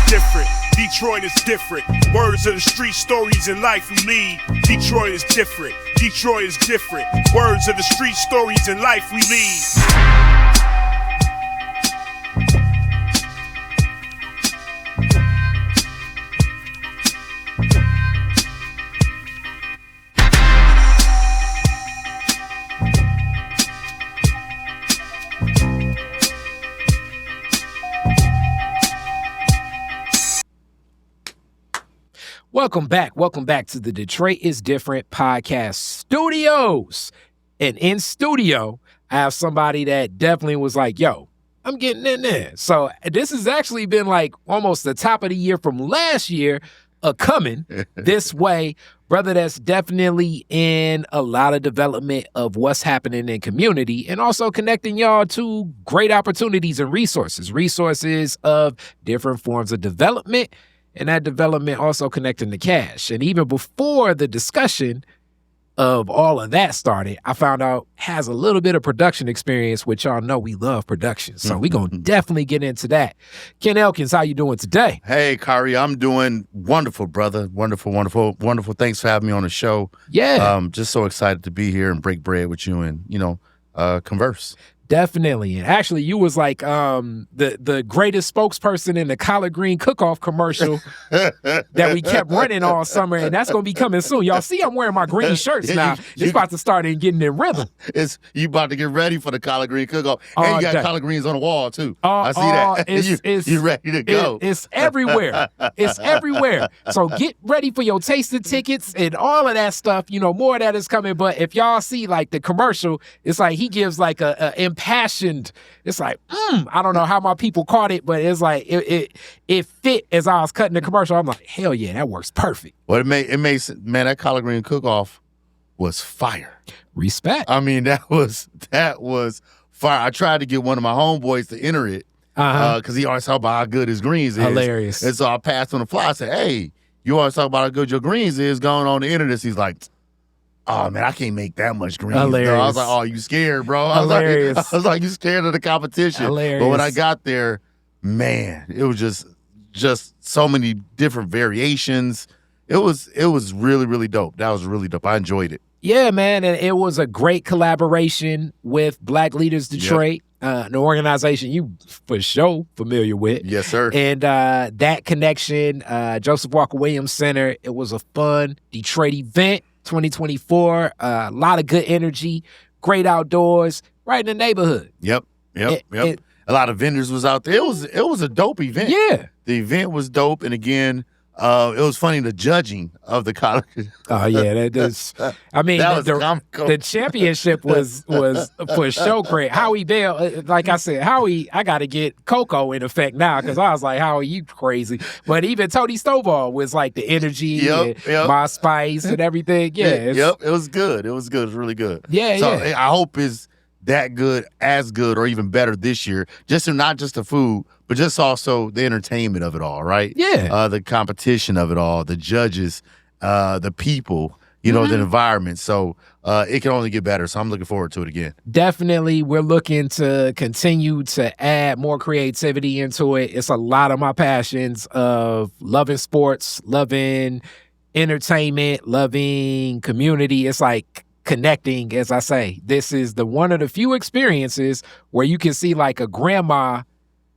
different. Detroit is different. Words of the street, stories in life we lead. Detroit is different. Detroit is different. Words of the street, stories in life we lead. Welcome back to the Detroit is Different podcast studios. And in studio, I have somebody that definitely was like, yo, I'm getting in there. So this has actually been like almost the top of the year from last year coming this way. Brother, that's definitely in a lot of development of what's happening in community and also connecting y'all to great opportunities and resources of different forms of development. And that development also connecting to cash. And even before the discussion of all of that started, I found out has a little bit of production experience, which y'all know we love production. So we're going to definitely get into that. Ken Elkins, how you doing today? Hey, Kari, I'm doing wonderful, brother. Wonderful. Thanks for having me on the show. Yeah. Just so excited to be here and break bread with you and, converse. Definitely. And actually, you was like the greatest spokesperson in the collard green cook-off commercial that we kept running all summer, and that's going to be coming soon. Y'all see I'm wearing my green shirts now. It's about to start in getting in rhythm. You about to get ready for the collard green cook-off. And you got collard greens on the wall, too. I see that. You ready to go. It's everywhere. It's everywhere. So get ready for your tasting tickets and all of that stuff. More of that is coming. But if y'all see, like, the commercial, it's like he gives, like, a impassioned, it's like, I don't know how my people caught it, but it's like, it fit as I was cutting the commercial. I'm like, hell yeah, that works perfect. Well, it made, man, that collard green cook-off was fire. Respect. I mean, that was fire. I tried to get one of my homeboys to enter it because he always talk about how good his greens is. Hilarious. And so I passed on the fly. I said, hey, you always talk about how good your greens is going on the internet. He's like, oh, man, I can't make that much greens. Hilarious. I was like, oh, you scared, bro? Hilarious. I was like, you scared of the competition. Hilarious. But when I got there, man, it was just so many different variations. It was really, really dope. That was really dope. I enjoyed it. Yeah, man, and it was a great collaboration with Black Leaders Detroit, an organization you for sure familiar with. Yes, sir. And that connection, Joseph Walker Williams Center, it was a fun Detroit event. 2024, a lot of good energy, great outdoors, right in the neighborhood. Yep. A lot of vendors was out there. It was a dope event. Yeah. The event was dope, and again, it was funny, the judging of the college. Oh yeah, that is. I mean, the championship was for show credit. Howie Bell, like I said, Howie, I got to get Coco in effect now because I was like, Howie, you crazy. But even Tony Stovall was like the energy, and my spice and everything. Yeah, it was good. It was really good. Yeah, so yeah. I hope it's that good, as good, or even better this year. Not just the food, but just also the entertainment of it all, right? Yeah. The competition of it all, the judges, the people, the environment. So it can only get better. So I'm looking forward to it again. Definitely. We're looking to continue to add more creativity into it. It's a lot of my passions of loving sports, loving entertainment, loving community. It's like connecting, as I say. This is one of the few experiences where you can see like a grandma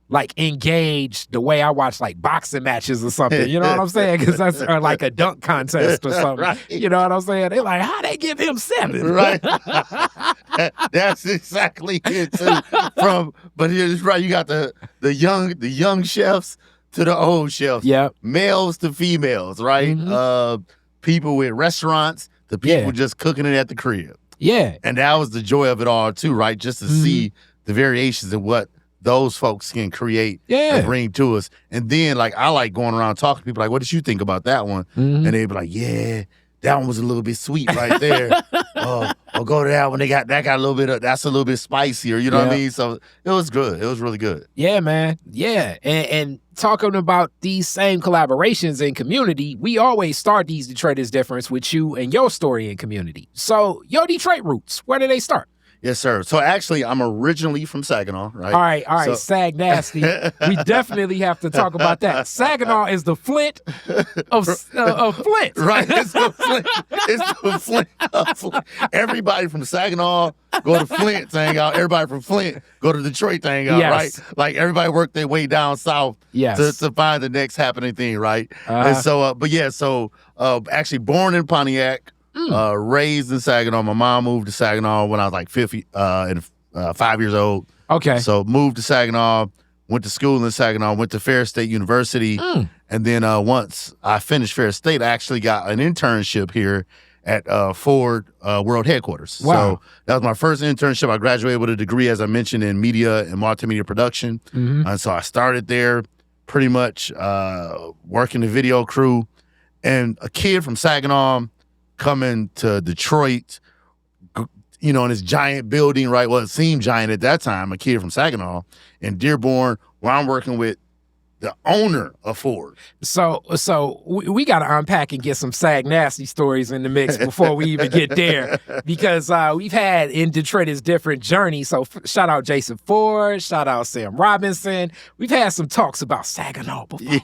like engaged the way I watch like boxing matches or something. You know what I'm saying? Because that's or like a dunk contest or something. Right. You know what I'm saying? They're like, how they give him 7? Right. That's exactly it too. But it's right. You got the young chefs to the old chefs. Yeah. Males to females. Right. Mm-hmm. People with restaurants. The people just cooking it at the crib. Yeah. And that was the joy of it all too, right? Just to see the variations of what those folks can create and bring to us. And then, like, I like going around talking to people like, what did you think about that one? And they'd be like, yeah, that one was a little bit sweet right there. I'll go to that one. That got a little bit that's a little bit spicier. You know what I mean? So it was good. It was really good. Yeah, man. Yeah. And talking about these same collaborations in community, we always start these Detroit is Different with you and your story in community. So your Detroit roots, where did they start? Yes, sir. So actually, I'm originally from Saginaw, right? All right. Sag nasty. We definitely have to talk about that. Saginaw is the Flint of Flint. Right. It's the Flint. It's the Flint of Flint. Everybody from Saginaw go to Flint to hang out. Everybody from Flint go to Detroit to hang out, right? Like everybody worked their way down south to find the next happening thing, right? And so, actually born in Pontiac, raised in Saginaw. My mom moved to Saginaw when I was like 5 years old. Okay. So moved to Saginaw, went to school in Saginaw, went to Ferris State University. And then once I finished Ferris State, I actually got an internship here at Ford World Headquarters. Wow. So that was my first internship. I graduated with a degree, as I mentioned, in media and multimedia production. And so I started there pretty much working the video crew. And a kid from Saginaw coming to Detroit, in this giant building, right? Well, it seemed giant at that time, a kid from Saginaw in Dearborn, where I'm working with the owner of Ford. So we got to unpack and get some Sag nasty stories in the mix before we even get there, because we've had in Detroit is different journey. So shout out Jason Ford, shout out Sam Robinson. We've had some talks about Saginaw before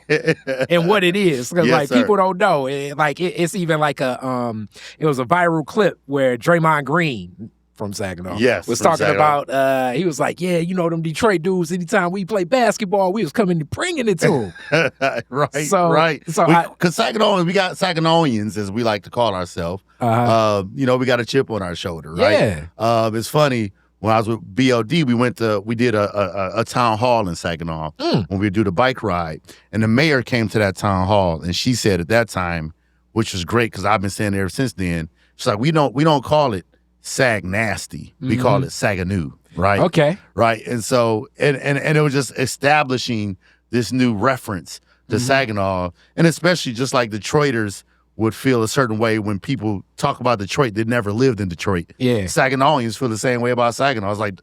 and what it is. Because people don't know. It's even like it was a viral clip where Draymond Green from Saginaw. Was talking Saginaw. About, he was like, them Detroit dudes, anytime we play basketball, we was coming bringing it to them. Right. So because Saginaw, we got Saginawians, as we like to call ourselves. We got a chip on our shoulder, right? Yeah. It's funny. When I was with BLD, we did a town hall in Saginaw when we do the bike ride. And the mayor came to that town hall, and she said at that time, which was great because I've been saying it ever since then, she's like, we don't call it Sag nasty. We call it Saginaw, right? Okay. Right. And so, and it was just establishing this new reference to Saginaw. And especially just like Detroiters would feel a certain way when people talk about Detroit that never lived in Detroit. Yeah. Saginawians feel the same way about Saginaw. It's like,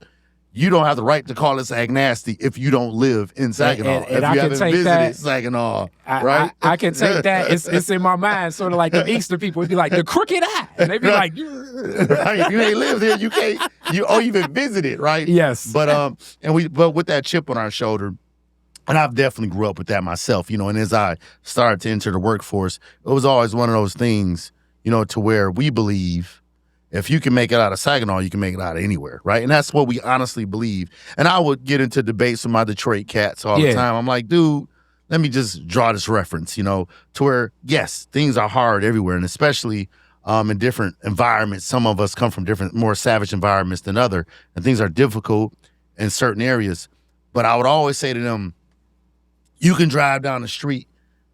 you don't have the right to call it Sag nasty if you don't live in Saginaw. And if you haven't visited Saginaw, right? I can take that. It's in my mind, sort of like the Easter people would be like, the crooked eye. And they'd be like, right. If you ain't lived here, you can't, or even visited, right? Yes. But with that chip on our shoulder, and I've definitely grew up with that myself, and as I started to enter the workforce, it was always one of those things, to where we believe if you can make it out of Saginaw, you can make it out of anywhere, right? And that's what we honestly believe. And I would get into debates with my Detroit cats all the time. I'm like, dude, let me just draw this reference, to where, yes, things are hard everywhere, and especially in different environments. Some of us come from different, more savage environments than other, and things are difficult in certain areas. But I would always say to them, you can drive down the street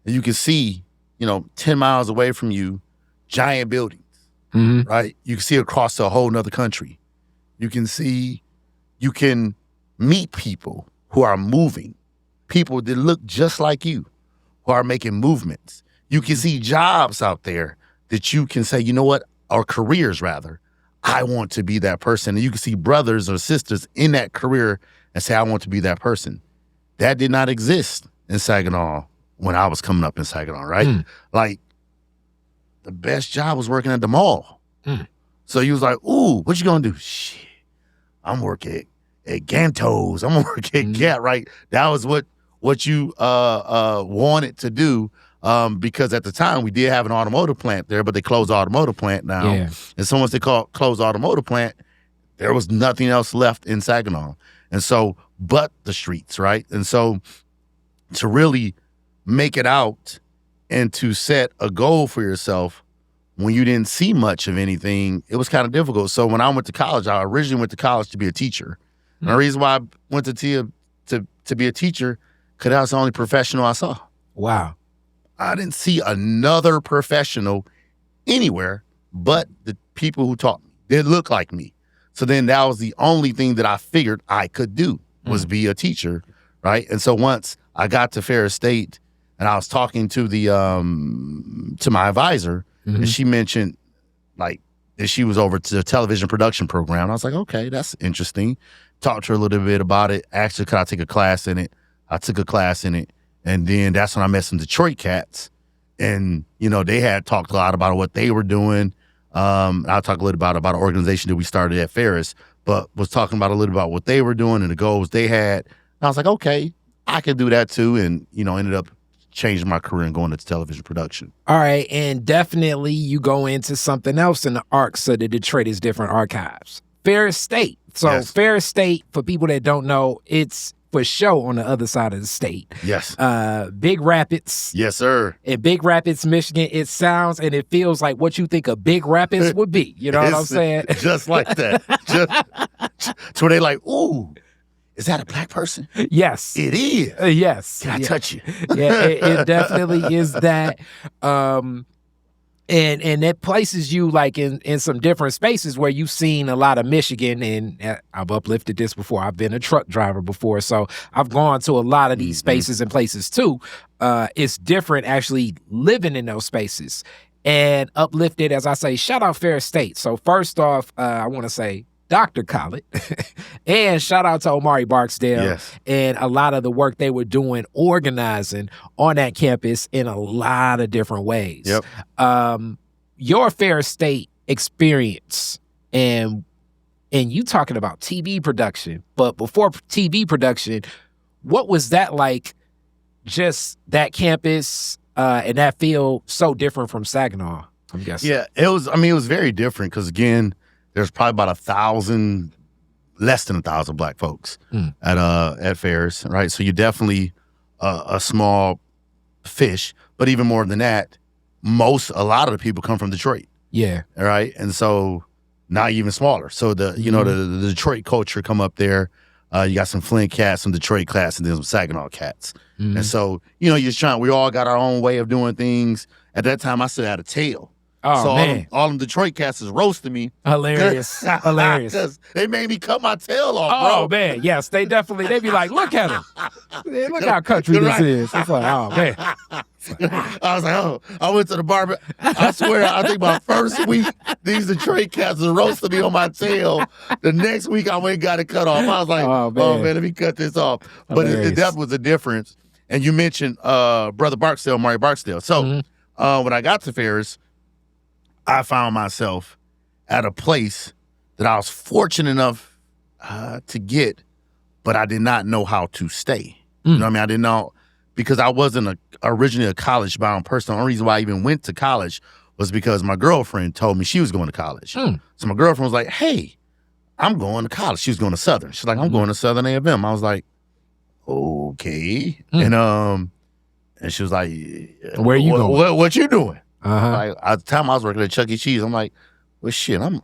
and you can see, 10 miles away from you, giant buildings. Right? You can see across a whole nother country. You can meet people who are moving, people that look just like you, who are making movements. You can see jobs out there that you can say, or careers rather, I want to be that person. And you can see brothers or sisters in that career and say, I want to be that person. That did not exist in Saginaw when I was coming up in Saginaw, right? Like, the best job was working at the mall. So he was like, ooh, what you gonna do? Shit, I'm working at Ganto's. I'm gonna work at Gap, right? That was what you wanted to do, because at the time we did have an automotive plant there, but they closed the automotive plant now. Yeah. And so once they closed the automotive plant, there was nothing else left in Saginaw. And so, but the streets, right? And so to really make it out and to set a goal for yourself when you didn't see much of anything, it was kind of difficult. So when I went to college, I originally went to college to be a teacher. And the reason why I went to be a teacher, because that was the only professional I saw. Wow. I didn't see another professional anywhere but the people who taught me. They looked like me. So then that was the only thing that I figured I could do was be a teacher, right? And so once I got to Ferris State and I was talking to to my advisor, and she mentioned like that she was over to the television production program. I was like, okay, that's interesting. Talked to her a little bit about it. Asked her, could I take a class in it? I took a class in it. And then that's when I met some Detroit cats. And, they had talked a lot about what they were doing. I'll talk a little about an organization that we started at Ferris. but was talking about a little about what they were doing and the goals they had. And I was like, okay, I can do that too. And, ended up changing my career and going into television production. All right. And definitely you go into something else in the arcs of the Detroit is Different archives. Ferris State. So yes. Ferris State, for people that don't know, it's for show on the other side of the state. Yes. Big Rapids. Yes, sir. In Big Rapids, Michigan, it sounds and it feels like what you think a Big Rapids would be. You know what I'm saying? Just like that. So they like, ooh, is that a black person? Yes. It is. Yes. Can I touch you? Yeah, it definitely is that. And it places you like in some different spaces where you've seen a lot of Michigan, and I've uplifted this before. I've been a truck driver before, so I've gone to a lot of these spaces and places too. It's different actually living in those spaces. And uplifted, as I say, shout out Ferris State. So first off, I want to say Dr. Khaled, and shout out to Omari Barksdale and a lot of the work they were doing, organizing on that campus in a lot of different ways. Yep. Your Ferris State experience, and you talking about TV production, but before TV production, what was that like? Just that campus and that field so different from Saginaw, I'm guessing. Yeah, it was. I mean, it was very different because again, there's probably about 1,000, less than 1,000 black folks at Ferris, right? So you're definitely a small fish, but even more than that, a lot of the people come from Detroit. Yeah. Right? And so not even smaller. So the Detroit culture come up there. You got some Flint cats, some Detroit cats, and then some Saginaw cats. And so, you're we all got our own way of doing things. At that time, I still had a tail. Oh, so man. all them Detroit cats is roasting me. Hilarious. Hilarious. Because they made me cut my tail off, bro. Oh, man. Yes, they be like, look at him. Look how country this is. It's like, oh, man. I was like, I went to the barber. I swear, I think my first week, these Detroit cats was roasting me on my tail. The next week, I went and got it cut off. I was like, oh man, let me cut this off. But it definitely was a difference. And you mentioned Brother Barksdale, Murray Barksdale. So when I got to Ferris, I found myself at a place that I was fortunate enough to get, but I did not know how to stay. You know what I mean? I didn't know, because I wasn't originally a college-bound person. The only reason why I even went to college was because my girlfriend told me she was going to college. So my girlfriend was like, hey, I'm going to college. She was going to Southern. She's like, I'm going to Southern A&M. I was like, okay. And she was like, where you going? What you doing? Like, at the time I was working at Chuck E. Cheese. I'm like, well, shit. I'm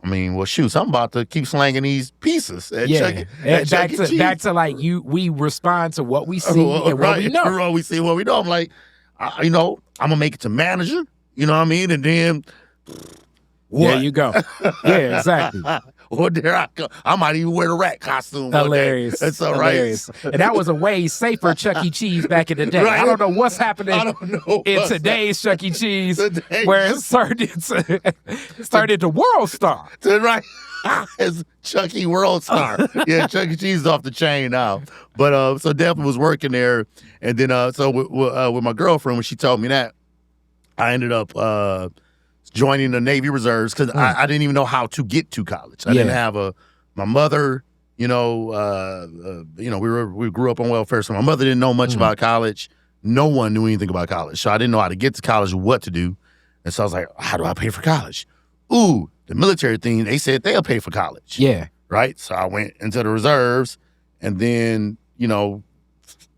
about to keep slanging these pieces at Chuck E. Cheese. Back to like we respond to what we see and what we know. What we see, what we know. I'm like, I'm gonna make it to manager. You know what I mean? And then, what? There you go. Yeah, exactly. Well, there I go. I might even wear the rat costume. Hilarious. That's all hilarious. Right. And that was a way safer Chuck E. Cheese back in the day. Right. I don't know what's happening in today's Chuck E. Cheese, where it started into World Star. Right. It's Chuck E. World Star. Yeah, Chuck E. Cheese is off the chain now. But so Devin was working there. And then so with my girlfriend, when she told me that, I ended up joining the Navy Reserves because I didn't even know how to get to college. I didn't have my mother, we grew up on welfare, so my mother didn't know much about college. No one knew anything about college. So I didn't know how to get to college, what to do. And so I was like, how do I pay for college? Ooh, the military thing, they said they'll pay for college. Yeah. Right? So I went into the reserves and then,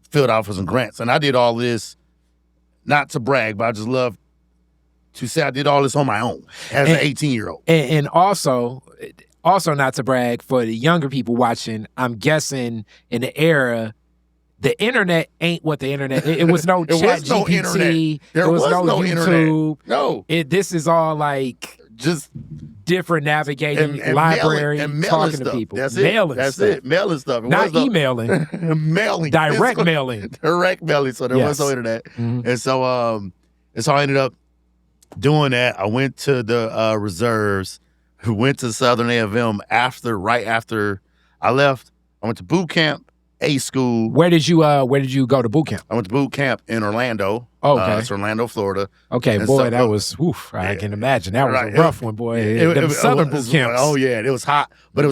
filled out for some grants. And I did all this, not to brag, but I just love to say I did all this on my own as an 18-year-old. And also not to brag, for the younger people watching, I'm guessing in the era, the internet ain't what the internet. It was no chat GPT. There was no YouTube. Internet. No. This is all like just different navigating, and library, and talking stuff. to people. That's it. Mailing stuff. Not emailing. Mailing. Direct mailing. Direct mailing. So there was no internet. And so I ended up doing that. I went to the reserves, went to Southern A&M right after I left. I went to boot camp, A school. Where did you go to boot camp? I went to boot camp in Orlando. Oh, okay. It's Orlando, Florida. Okay, and boy, so, that was, oof, I can imagine. That was a rough one, boy. Them Southern boot camps. Oh, yeah, it was hot. But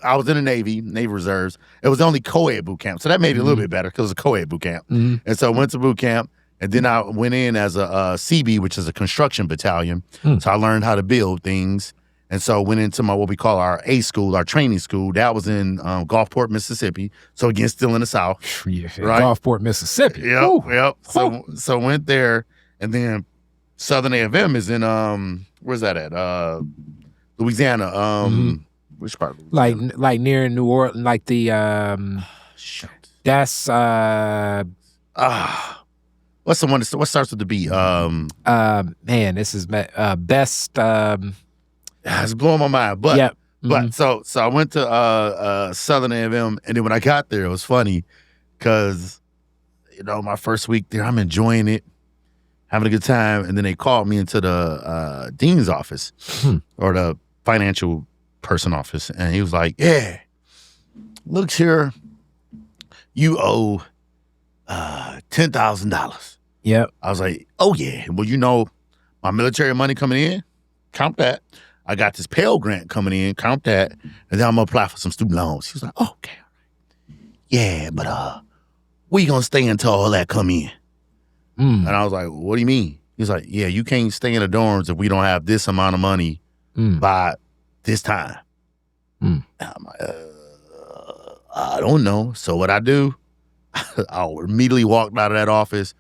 I was in the Navy Reserves. It was the only co-ed boot camp. So that made it a little bit better because it was a co-ed boot camp. And so I went to boot camp, and then I went in as a CB, which is a construction battalion. So I learned how to build things. And so went into what we call our A school, our training school. That was in Gulfport, Mississippi. So again, still in the South. Yeah, right? Gulfport, Mississippi. Yep. So went there, and then Southern A&M is in where's that at? Louisiana. Which part of Louisiana? Like near New Orleans, like the that's what's the one what starts with the B? Man, this is best it's blowing my mind. But yep. But so I went to Southern A&M, and then when I got there, it was funny because my first week there, I'm enjoying it, having a good time, and then they called me into the dean's office or the financial person office, and he was like, "Yeah, looks here, you owe $10,000." Yep. I was like, "Oh yeah, well my military money coming in, count that. I got this Pell Grant coming in, count that, and then I'm gonna apply for some student loans." He was like, "Oh, okay, yeah, but where you gonna stay until all that come in?" And I was like, "What do you mean?" He's like, "Yeah, you can't stay in the dorms if we don't have this amount of money by this time." And I'm like, I don't know. So what I do, I immediately walked out of that office,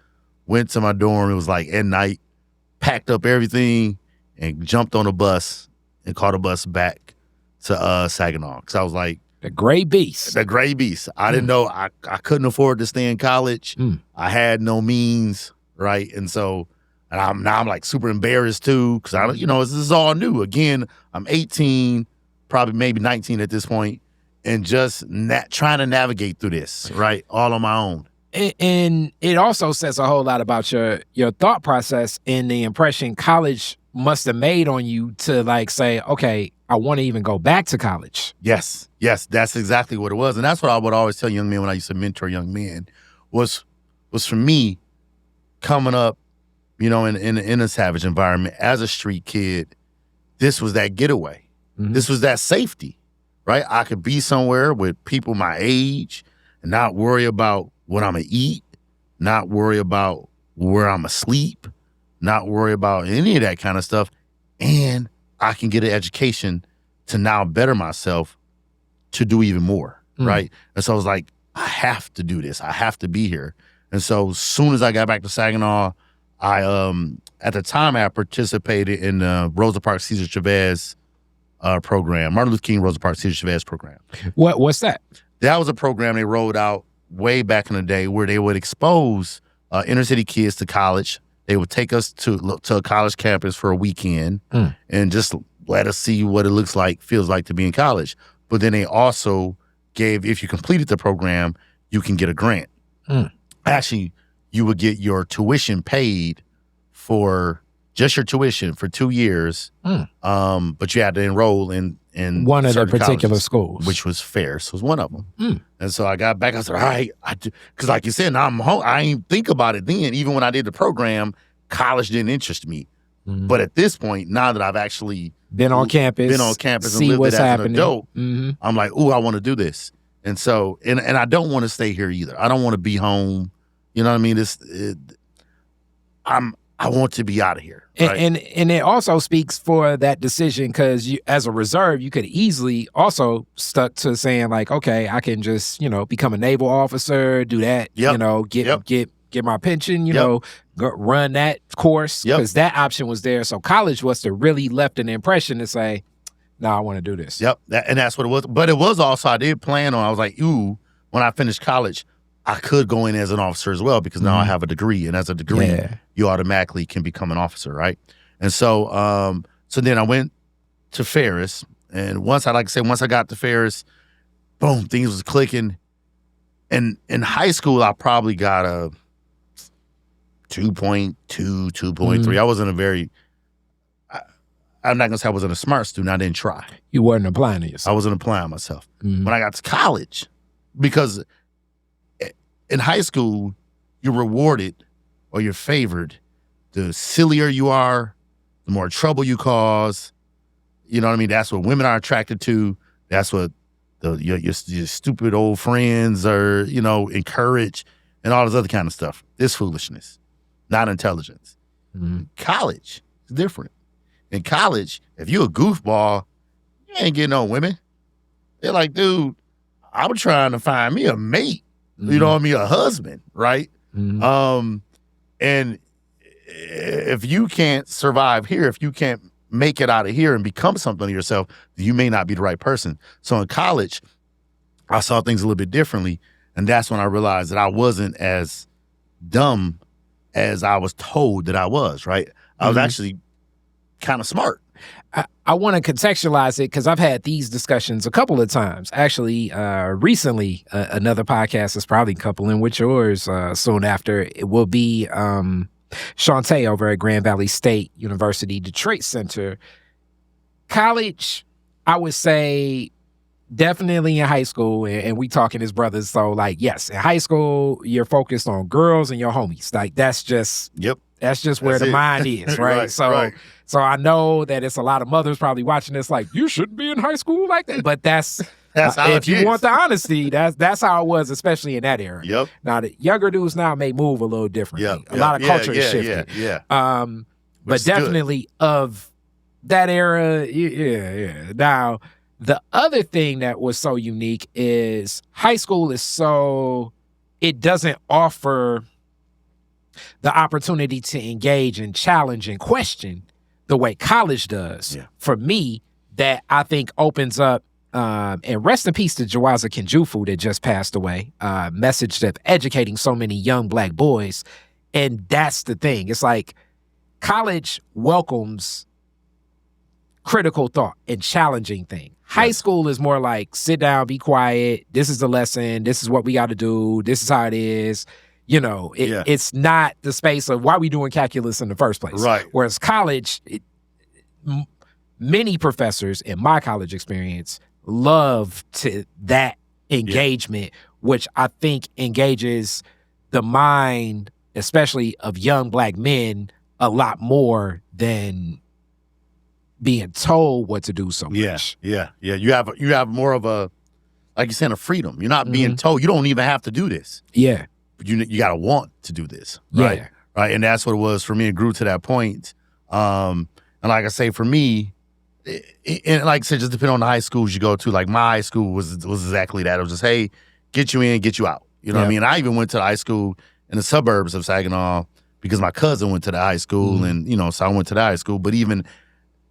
went to my dorm. It was like at night, packed up everything, and jumped on a bus and caught a bus back to Saginaw. Because I was like, the gray beast. The gray beast. I didn't know. I couldn't afford to stay in college. I had no means, right? And so I'm like super embarrassed too because this is all new. Again, I'm 18, probably maybe 19 at this point, and just trying to navigate through this, right, all on my own. And it also says a whole lot about your thought process and the impression college must have made on you to like say, okay, I want to even go back to college. Yes, that's exactly what it was. And that's what I would always tell young men when I used to mentor young men was for me coming up, in a savage environment as a street kid, this was that getaway. This was that safety, right? I could be somewhere with people my age and not worry about what I'm going to eat, not worry about where I'm going to sleep, not worry about any of that kind of stuff. And I can get an education to now better myself to do even more, right? And so I was like, I have to do this. I have to be here. And so as soon as I got back to Saginaw, I at the time I participated in the Rosa Parks Cesar Chavez program, Martin Luther King Rosa Parks Cesar Chavez program. What's that? That was a program they rolled out way back in the day where they would expose inner city kids to college. They would take us to a college campus for a weekend and just let us see what it feels like to be in college. But then they also gave, if you completed the program, you can get a grant. Actually, you would get your tuition paid for just your tuition for 2 years. But you had to enroll in one of the particular colleges, schools, which was Ferris was one of them. And so I got back. I said, all right, because like you said, now I'm home. I ain't think about it then. Even when I did the program, college didn't interest me. But at this point, now that I've actually been on campus and lived it as an adult, I'm like, ooh, I want to do this. And so, and I don't want to stay here either. I don't want to be home. You know what I mean? I want to be out of here. Right? And it also speaks for that decision because as a reserve, you could easily also stuck to saying like, okay, I can just, become a naval officer, do that, get my pension, run that course because that option was there. So college was to really left an impression to say, no, I want to do this. And that's what it was. But it was also, I did plan on, I was like, ooh, when I finished college, I could go in as an officer as well because now I have a degree. And as a degree, you automatically can become an officer, right? And so so then I went to Ferris. And once I got to Ferris, boom, things was clicking. And in high school, I probably got a 2.2, 2.3. I wasn't I'm not going to say I wasn't a smart student. I didn't try. You weren't applying to yourself. I wasn't applying myself. When I got to college, because in high school, you're rewarded or you're favored. The sillier you are, the more trouble you cause. You know what I mean? That's what women are attracted to. That's what your stupid old friends are, encourage, and all this other kind of stuff. This foolishness, not intelligence. Mm-hmm. College is different. In college, if you a goofball, you ain't getting no women. They're like, dude, I'm trying to find me a mate. Mm-hmm. You know what I mean? A husband, right? Mm-hmm. And if you can't survive here, if you can't make it out of here and become something to yourself, you may not be the right person. So in college, I saw things a little bit differently. And that's when I realized that I wasn't as dumb as I was told that I was, right? I was actually kind of smart. I want to contextualize it because I've had these discussions a couple of times. Actually, recently, another podcast is probably coupling with yours soon after. It will be Shantae over at Grand Valley State University Detroit Center. College, I would say definitely in high school, and we talking as brothers. So, like, yes, in high school, you're focused on girls and your homies. Like, that's just where the mind is, right? So I know that it's a lot of mothers probably watching this like, you shouldn't be in high school like that. But that's how if you want the honesty, that's how it was, especially in that era. Yep. Now, the younger dudes now may move a little differently. A lot of culture is shifting. But definitely good. Of that era, yeah. Now, the other thing that was so unique is high school it doesn't offer the opportunity to engage and challenge and question the way college does. Yeah. For me, that I think opens up, and rest in peace to Jawaza Kenjufu that just passed away, message of educating so many young Black boys. And that's the thing. It's like college welcomes critical thought and challenging things. High school is more like, sit down, be quiet. This is the lesson. This is what we got to do. This is how it is. It's not the space of why we doing calculus in the first place. Right. Whereas college, many professors in my college experience love that engagement, which I think engages the mind, especially of young Black men, a lot more than being told what to do so much. Yeah. You have more of a, like you said, a freedom. You're not being told you don't even have to do this. Yeah. But you got to want to do this, right? Yeah. Right, and that's what it was for me. It grew to that point. And like I say, for me, and like I said, just depending on the high schools you go to. Like my high school was exactly that. It was just, hey, get you in, get you out. You know what I mean? I even went to the high school in the suburbs of Saginaw because my cousin went to the high school, and so I went to the high school. But even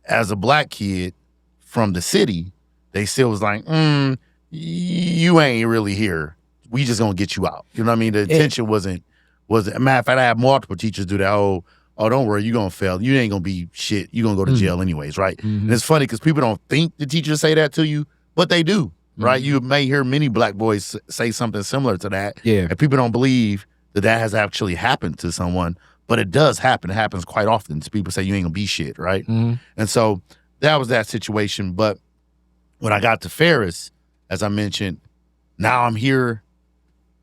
as a Black kid from the city, they still was like, you ain't really here. We just gonna get you out. You know what I mean? The intention wasn't. Matter of fact, I had multiple teachers do that. Oh, don't worry, you gonna fail. You ain't gonna be shit. You gonna go to jail anyways, right? And it's funny because people don't think the teachers say that to you, but they do, right? You may hear many Black boys say something similar to that, and people don't believe that has actually happened to someone, but it does happen. It happens quite often. People say you ain't gonna be shit, right? And so that was that situation. But when I got to Ferris, as I mentioned, now I'm here.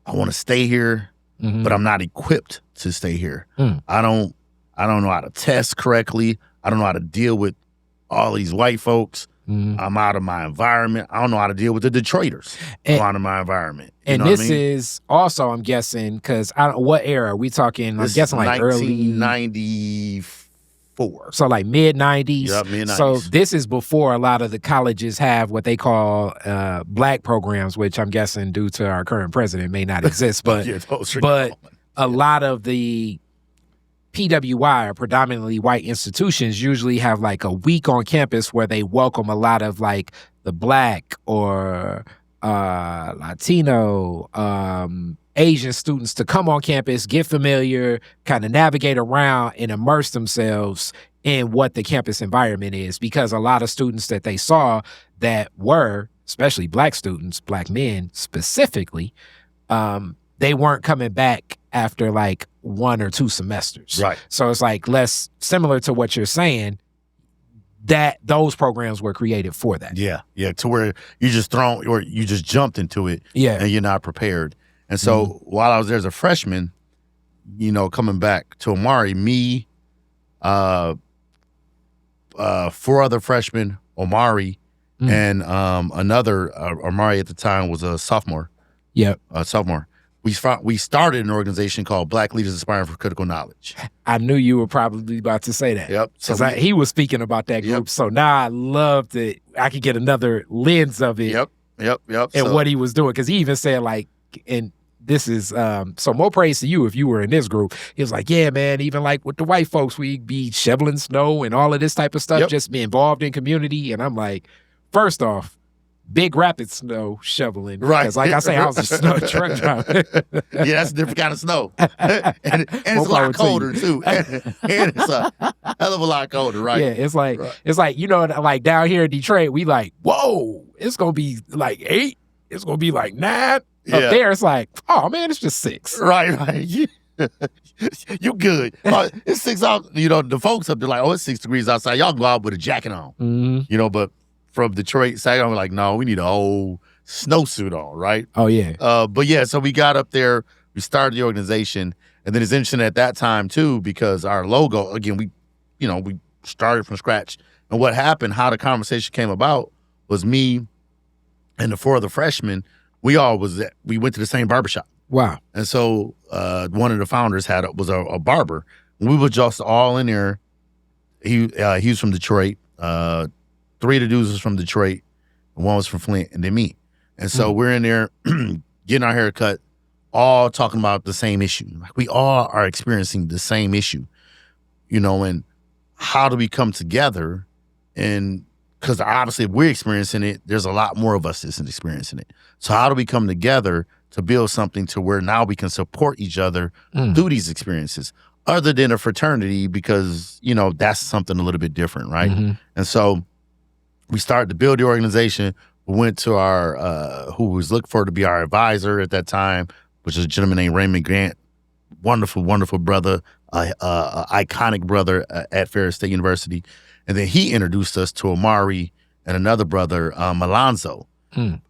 I want to stay here, but I'm not equipped to stay here. I don't know how to test correctly. I don't know how to deal with all these white folks. I'm out of my environment. I don't know how to deal with the Detroiters. I'm out of my environment. You know this is also, I'm guessing, because what era are we talking? I'm guessing like 1994. So like mid-90s. Yep, mid-90s. So this is before a lot of the colleges have what they call Black programs, which I'm guessing due to our current president may not exist. But a lot of the PWI, or predominantly white institutions, usually have like a week on campus where they welcome a lot of like the Black or Latino, Asian students to come on campus, get familiar, kind of navigate around and immerse themselves in what the campus environment is. Because a lot of students that they saw that were, especially Black students, Black men specifically, they weren't coming back after like 1 or 2 semesters. Right. So it's like less similar to what you're saying, that those programs were created for that. Yeah. To where you just jumped into it. Yeah. And you're not prepared. And so while I was there as a freshman, coming back to Omari, me, 4 other freshmen, Omari, and another Omari at the time was a sophomore. Yep. Sophomore. We started an organization called Black Leaders Aspiring for Critical Knowledge. I knew you were probably about to say that. Yep. Because he was speaking about that group. Yep. So now I love that I could get another lens of it. Yep. And what he was doing. Because he even said, like, and this is, so more praise to you if you were in this group. He was like, yeah, man, even like with the white folks, we'd be shoveling snow and all of this type of stuff, just be involved in community. And I'm like, first off, big rapid snow shoveling. Right. Because like I say, I was a snow truck driver. Yeah, that's a different kind of snow. and it's a lot colder, too. And it's a hell of a lot colder, right? Yeah, it's like, like down here in Detroit, we like, whoa, it's going to be like 8. It's going to be like 9. Yeah. Up there, it's like, oh, man, it's just 6. Right. You good. It's 6 out. The folks up there like, it's 6 degrees outside. Y'all go out with a jacket on. Mm-hmm. But from Detroit, Saginaw, we're like, no, we need a whole snowsuit on, right? Oh, yeah. But yeah, so we got up there, we started the organization, and then it's interesting at that time too, because our logo, again, we started from scratch. And what happened, how the conversation came about was me and the 4 other freshmen, we went to the same barbershop. Wow. And so one of the founders was a barber. We were just all in there. He was from Detroit. 3 of the dudes was from Detroit, and 1 was from Flint, and then me. And so we're in there getting our hair cut, all talking about the same issue. Like we all are experiencing the same issue, and how do we come together? And because obviously if we're experiencing it, there's a lot more of us that's experiencing it. So how do we come together to build something to where now we can support each other through these experiences, other than a fraternity, because, that's something a little bit different, right? Mm-hmm. And so we started to build the organization. We went to our, who was looked for to be our advisor at that time, which is a gentleman named Raymond Grant. Wonderful, wonderful brother, iconic brother at Ferris State University. And then he introduced us to Omari and another brother, Malonzo.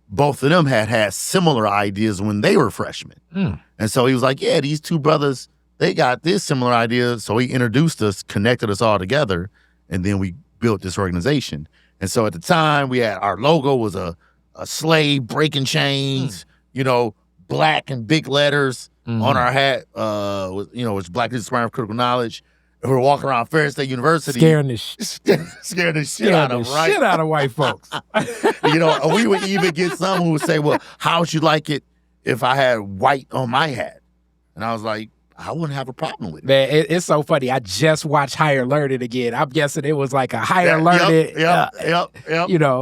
Both of them had similar ideas when they were freshmen. And so he was like, yeah, these 2 brothers, they got this similar idea. So he introduced us, connected us all together, and then we built this organization. And so at the time, we had our logo was a slave breaking chains, black and big letters on our hat. It's Black Leaders Aspiring for Critical Knowledge. And we're walking around Ferris State University, scaring the shit out of white folks. We would even get some who would say, "Well, how would you like it if I had white on my hat?" And I was like, I wouldn't have a problem with it. Man, it's so funny. I just watched Higher Learning again. I'm guessing it was like a Higher Learning. Yep.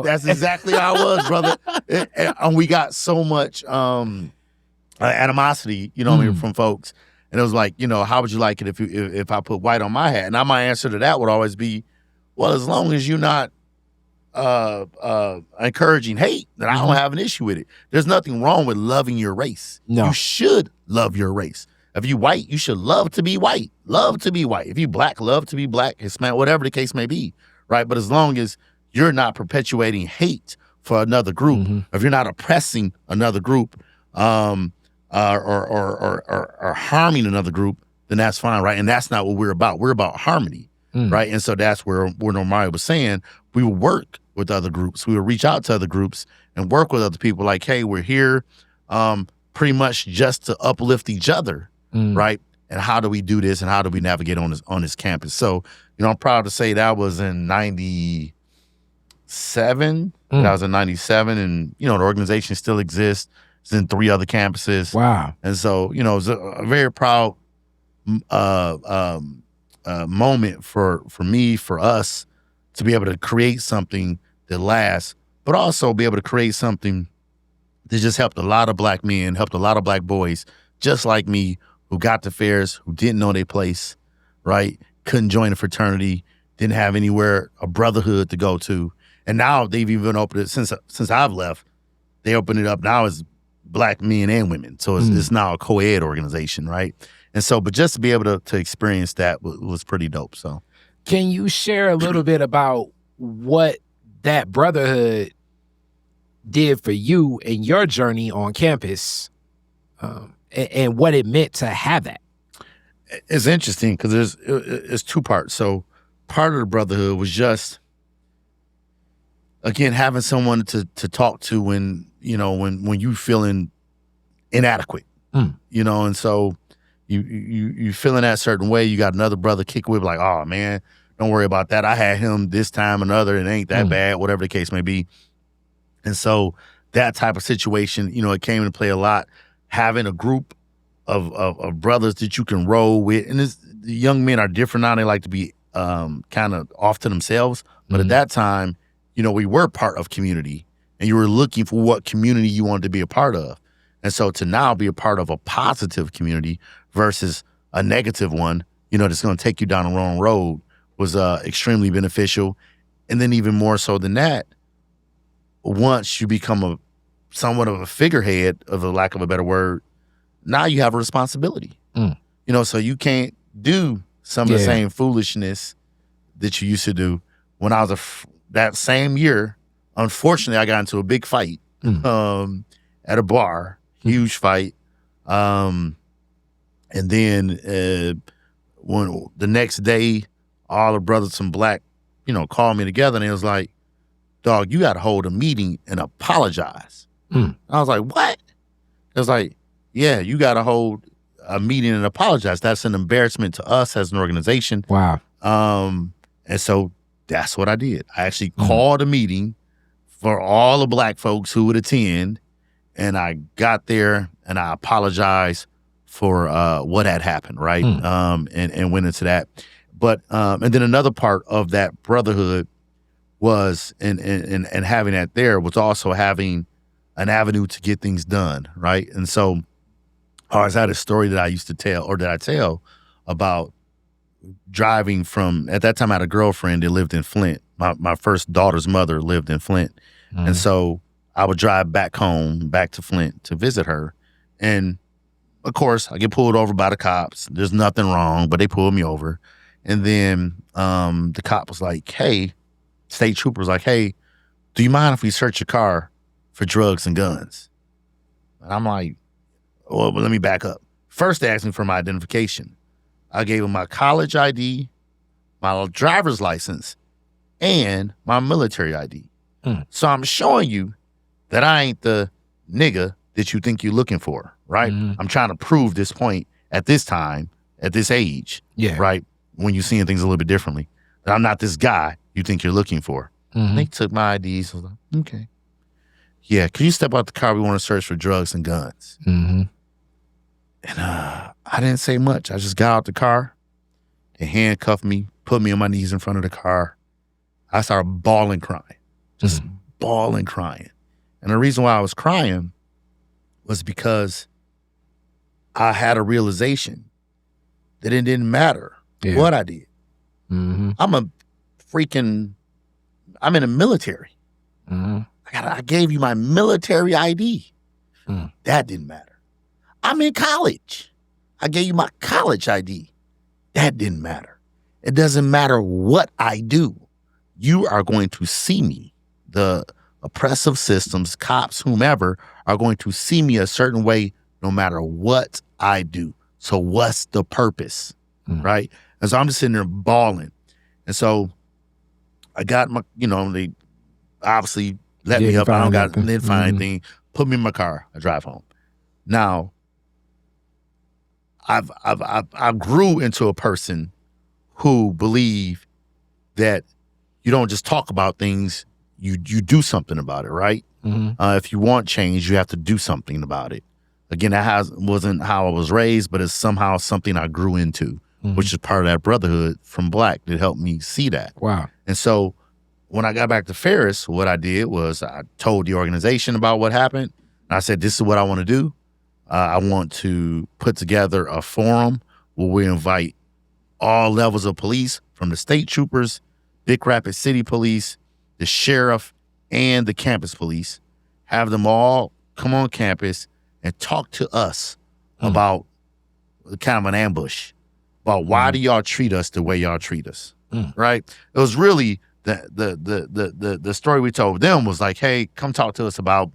That's exactly how it was, brother. And we got so much animosity, from folks. And it was like, how would you like it if I put white on my hat? And my answer to that would always be, well, as long as you're not encouraging hate, then I don't have an issue with it. There's nothing wrong with loving your race. No. You should love your race. If you white, you should love to be white. Love to be white. If you black, love to be black, Hispanic, whatever the case may be, right? But as long as you're not perpetuating hate for another group, if you're not oppressing another group, or harming another group, then that's fine, right? And that's not what we're about. We're about harmony, right? And so that's where Omari was saying we would work with other groups. We would reach out to other groups and work with other people like, hey, we're here pretty much just to uplift each other, right? And how do we do this and how do we navigate on this campus? So, I'm proud to say that was in 97. That was in 97. And, the organization still exists. It's in 3 other campuses. Wow. And so, it's a very proud moment for me, for us, to be able to create something that lasts, but also be able to create something that just helped a lot of black men, helped a lot of black boys, just like me, who got to Ferris, who didn't know their place, right? Couldn't join a fraternity, didn't have anywhere, a brotherhood to go to. And now they've even opened it, since I've left, they opened it up now as black men and women. So it's now a co-ed organization, right? And so, but just to be able to experience that was pretty dope. So, can you share a little bit about what that brotherhood did for you and your journey on campus? and what it meant to have that. It's interesting because it's two parts. So part of the brotherhood was just, again, having someone to talk to when you feeling inadequate, and so you feeling that certain way. You got another brother kick with like, oh man, don't worry about that. I had him this time, another, it ain't that bad, whatever the case may be. And so that type of situation, it came into play a lot. Having a group of brothers that you can roll with, and the young men are different now. They like to be kind of off to themselves, but at that time, we were part of community, and you were looking for what community you wanted to be a part of. And so to now be a part of a positive community versus a negative one, that's going to take you down the wrong road was extremely beneficial. And then even more so than that, once you become somewhat of a figurehead, of a lack of a better word, now you have a responsibility. So you can't do some of the same foolishness that you used to do. When I was that same year, unfortunately, I got into a big fight at a bar, huge fight. And then when the next day, all the brothers from Black, called me together, and it was like, dog, you got to hold a meeting and apologize. I was like, what? It was like, yeah, you got to hold a meeting and apologize. That's an embarrassment to us as an organization. Wow. And so that's what I did. I actually called a meeting for all the Black folks who would attend, and I got there and I apologized for what had happened, right? And went into that. But and then another part of that brotherhood was and having that there was also having an avenue to get things done, right? And so I always had a story that I used to tell, or that I tell, about driving from, at that time I had a girlfriend that lived in Flint. My first daughter's mother lived in Flint. And so I would drive back to Flint to visit her. And of course I get pulled over by the cops. There's nothing wrong, but they pulled me over. And then the cop was like, hey, state trooper was like, hey, do you mind if we search your car for drugs and guns? And I'm like, well, let me back up. First, they asked me for my identification. I gave them my college ID, my driver's license, and my military ID. So I'm showing you that I ain't the nigga that you think you're looking for, right? I'm trying to prove this point at this time, at this age, right? When you're seeing things a little bit differently, that I'm not this guy you think you're looking for. And they took my IDs. I was like, okay. Yeah, can you step out the car? We want to search for drugs and guns. And I didn't say much. I just got out the car. They handcuffed me, put me on my knees in front of the car. I started bawling, crying. Just bawling, crying. And the reason why I was crying was because I had a realization that it didn't matter what I did. I'm in the military. I gave you my military ID. That didn't matter. I'm in college. I gave you my college ID. That didn't matter. It doesn't matter what I do. You are going to see me. The oppressive systems, cops, whomever, are going to see me a certain way no matter what I do. So what's the purpose, right? And so I'm just sitting there bawling. And so I got my, they obviously let me up. I didn't find anything. Put me in my car. I drive home. Now, I grew into a person who believe that you don't just talk about things, you do something about it, right? If you want change, you have to do something about it. Again, that wasn't how I was raised, but it's somehow something I grew into, which is part of that brotherhood from Black that helped me see that. Wow. And so when I got back to Ferris, what I did was I told the organization about what happened. And I said, this is what I want to do. I want to put together a forum where we invite all levels of police, from the state troopers, Big Rapids City Police, the sheriff, and the campus police. Have them all come on campus and talk to us about kind of an ambush, about why do y'all treat us the way y'all treat us, right? It was really the story we told them was like, hey, come talk to us about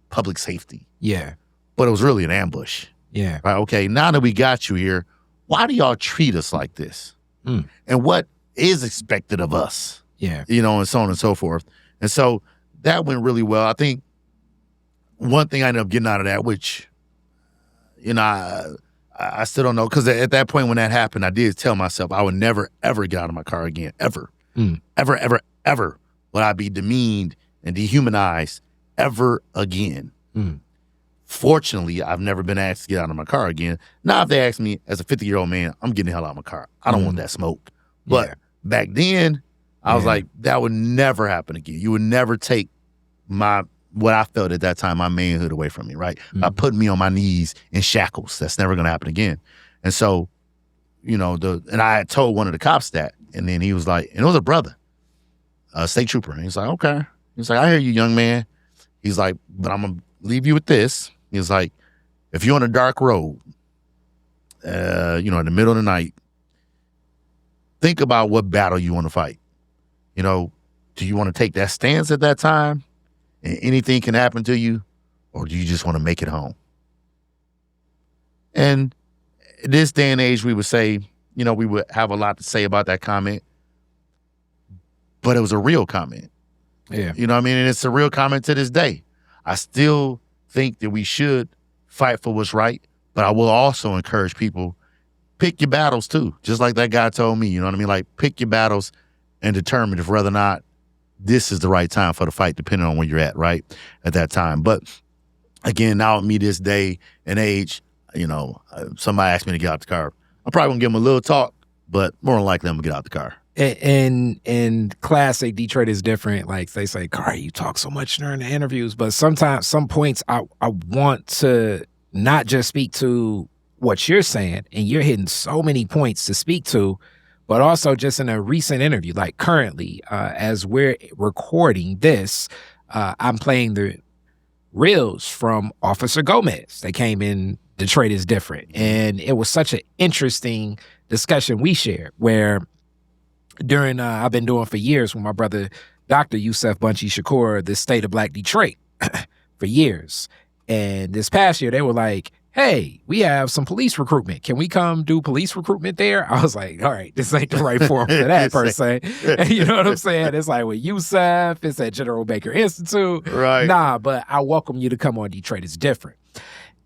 public safety. Yeah. but it was really an ambush. Yeah. Right? Okay, now that we got you here, why do y'all treat us like this? And what is expected of us? Yeah. And so on and so forth. And so that went really well. I think one thing I ended up getting out of that, which, I still don't know, because at that point when that happened, I did tell myself I would never, ever get out of my car again, ever. Ever, ever, ever would I be demeaned and dehumanized ever again. Fortunately, I've never been asked to get out of my car again. Now, if they ask me as a 50-year-old man, I'm getting the hell out of my car. I don't want that smoke. But back then, I was like, that would never happen again. You would never take what I felt at that time, my manhood away from me, right? By putting me on my knees in shackles. That's never going to happen again. And so, and I had told one of the cops that, and then he was like, and it was a brother, a state trooper. And he's like, okay. He's like, I hear you, young man. He's like, but I'm going to leave you with this. He's like, if you're on a dark road, in the middle of the night, think about what battle you want to fight. Do you want to take that stance at that time and anything can happen to you, or do you just want to make it home? And this day and age, we would say, we would have a lot to say about that comment, but it was a real comment. Yeah. You know what I mean? And it's a real comment to this day. I still think that we should fight for what's right, but I will also encourage people, pick your battles too. Just like that guy told me, you know what I mean? Like, pick your battles and determine if whether or not this is the right time for the fight, depending on where you're at, right, at that time. But again, now at me this day and age, somebody asked me to get out the car, I'm probably gonna give them a little talk, but more than likely I'm gonna get out the car. And classic Detroit is different. Like they say, Kari, you talk so much during the interviews, but sometimes some points I want to not just speak to what you're saying, and you're hitting so many points to speak to, but also just in a recent interview, like currently, as we're recording this, I'm playing the reels from Officer Gomez. They came in Detroit is Different. And it was such an interesting discussion we shared where during, I've been doing for years with my brother, Dr. Yusef Bunchy Shakur, the State of Black Detroit for years. And this past year, they were like, hey, we have some police recruitment. Can we come do police recruitment there? I was like, all right, this ain't the right forum for that per se. You know what I'm saying? It's like with Yusef, it's at General Baker Institute. Right. Nah, but I welcome you to come on Detroit is Different.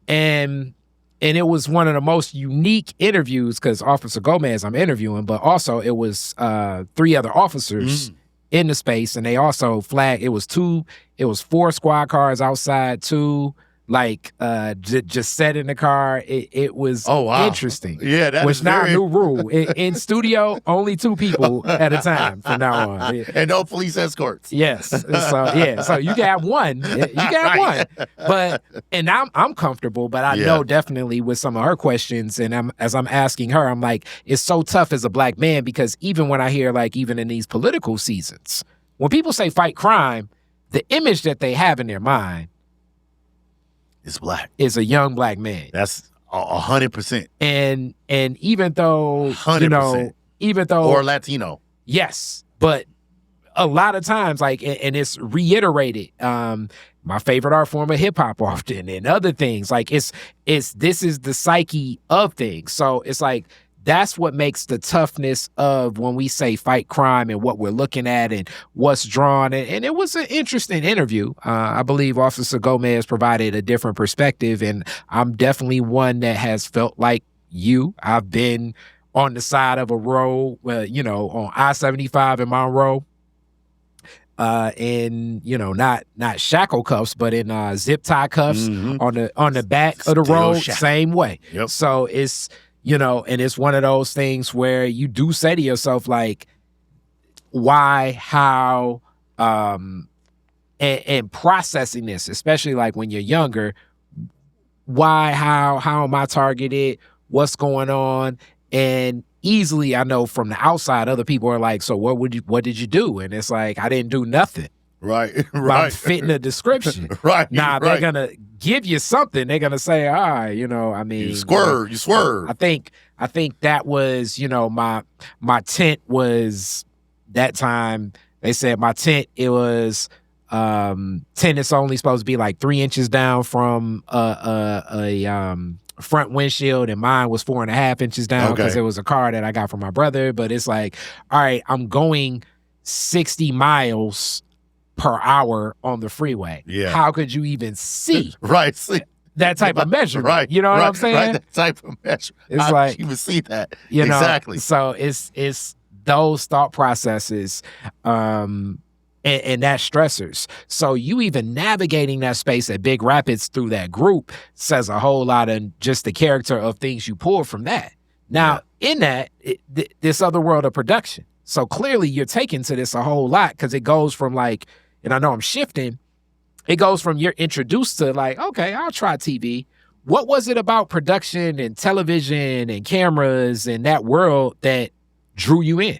And it was one of the most unique interviews because Officer Gomez I'm interviewing, but also it was 3 other officers in the space, and they also flagged, it was 4 squad cars outside, 2 just sat in the car. It was interesting. Yeah, that was not a new rule. In studio, only 2 people at a time from now on. And no police escorts. Yes. So you got one. You got one. But I'm comfortable, but I know definitely with some of her questions, and as I'm asking her, I'm like, it's so tough as a black man because even when I hear even in these political seasons, when people say fight crime, the image that they have in their mind is black. Is a young black man. That's 100%. And even though 100%. Even though or Latino. Yes. But a lot of times, and it's reiterated, my favorite art form of hip hop often and other things. This is the psyche of things. So it's that's what makes the toughness of when we say fight crime and what we're looking at and what's drawn. And it was an interesting interview. I believe Officer Gomez provided a different perspective, and I'm definitely one that has felt like you. I've been on the side of a road, on I-75 in Monroe, in not shackle cuffs, but in zip tie cuffs on the back of the road, same way. Yep. So it's and it's one of those things where you do say to yourself, why, how, and processing this, especially when you're younger, why, how am I targeted? What's going on? And easily, I know from the outside, other people are like, so what did you do? And it's I didn't do nothing. Right. I'm fitting the description. Right. Now they're gonna give you something. They're gonna say, all right, you swerve. I think that was, my tent was that time. They said my tent, it was Tennis only supposed to be like 3 inches down from a front windshield, and mine was 4.5 inches down because it was a car that I got from my brother. But it's like, all right, I'm going 60 miles per hour on the freeway. Yeah. How could you even see? Right. See. That type of measurement. Right. You know what I'm saying? Right. That type of measurement. It's How like, you would see that. You know, exactly. So it's those thought processes and that stressors. So you even navigating that space at Big Rapids through that group says a whole lot of just the character of things you pull from that. Now, in that, this other world of production. So clearly you're taking to this a whole lot because it goes from like, and I know I'm shifting, it goes from you're introduced to like, okay, I'll try TV. What was it about production and television and cameras and that world that drew you in?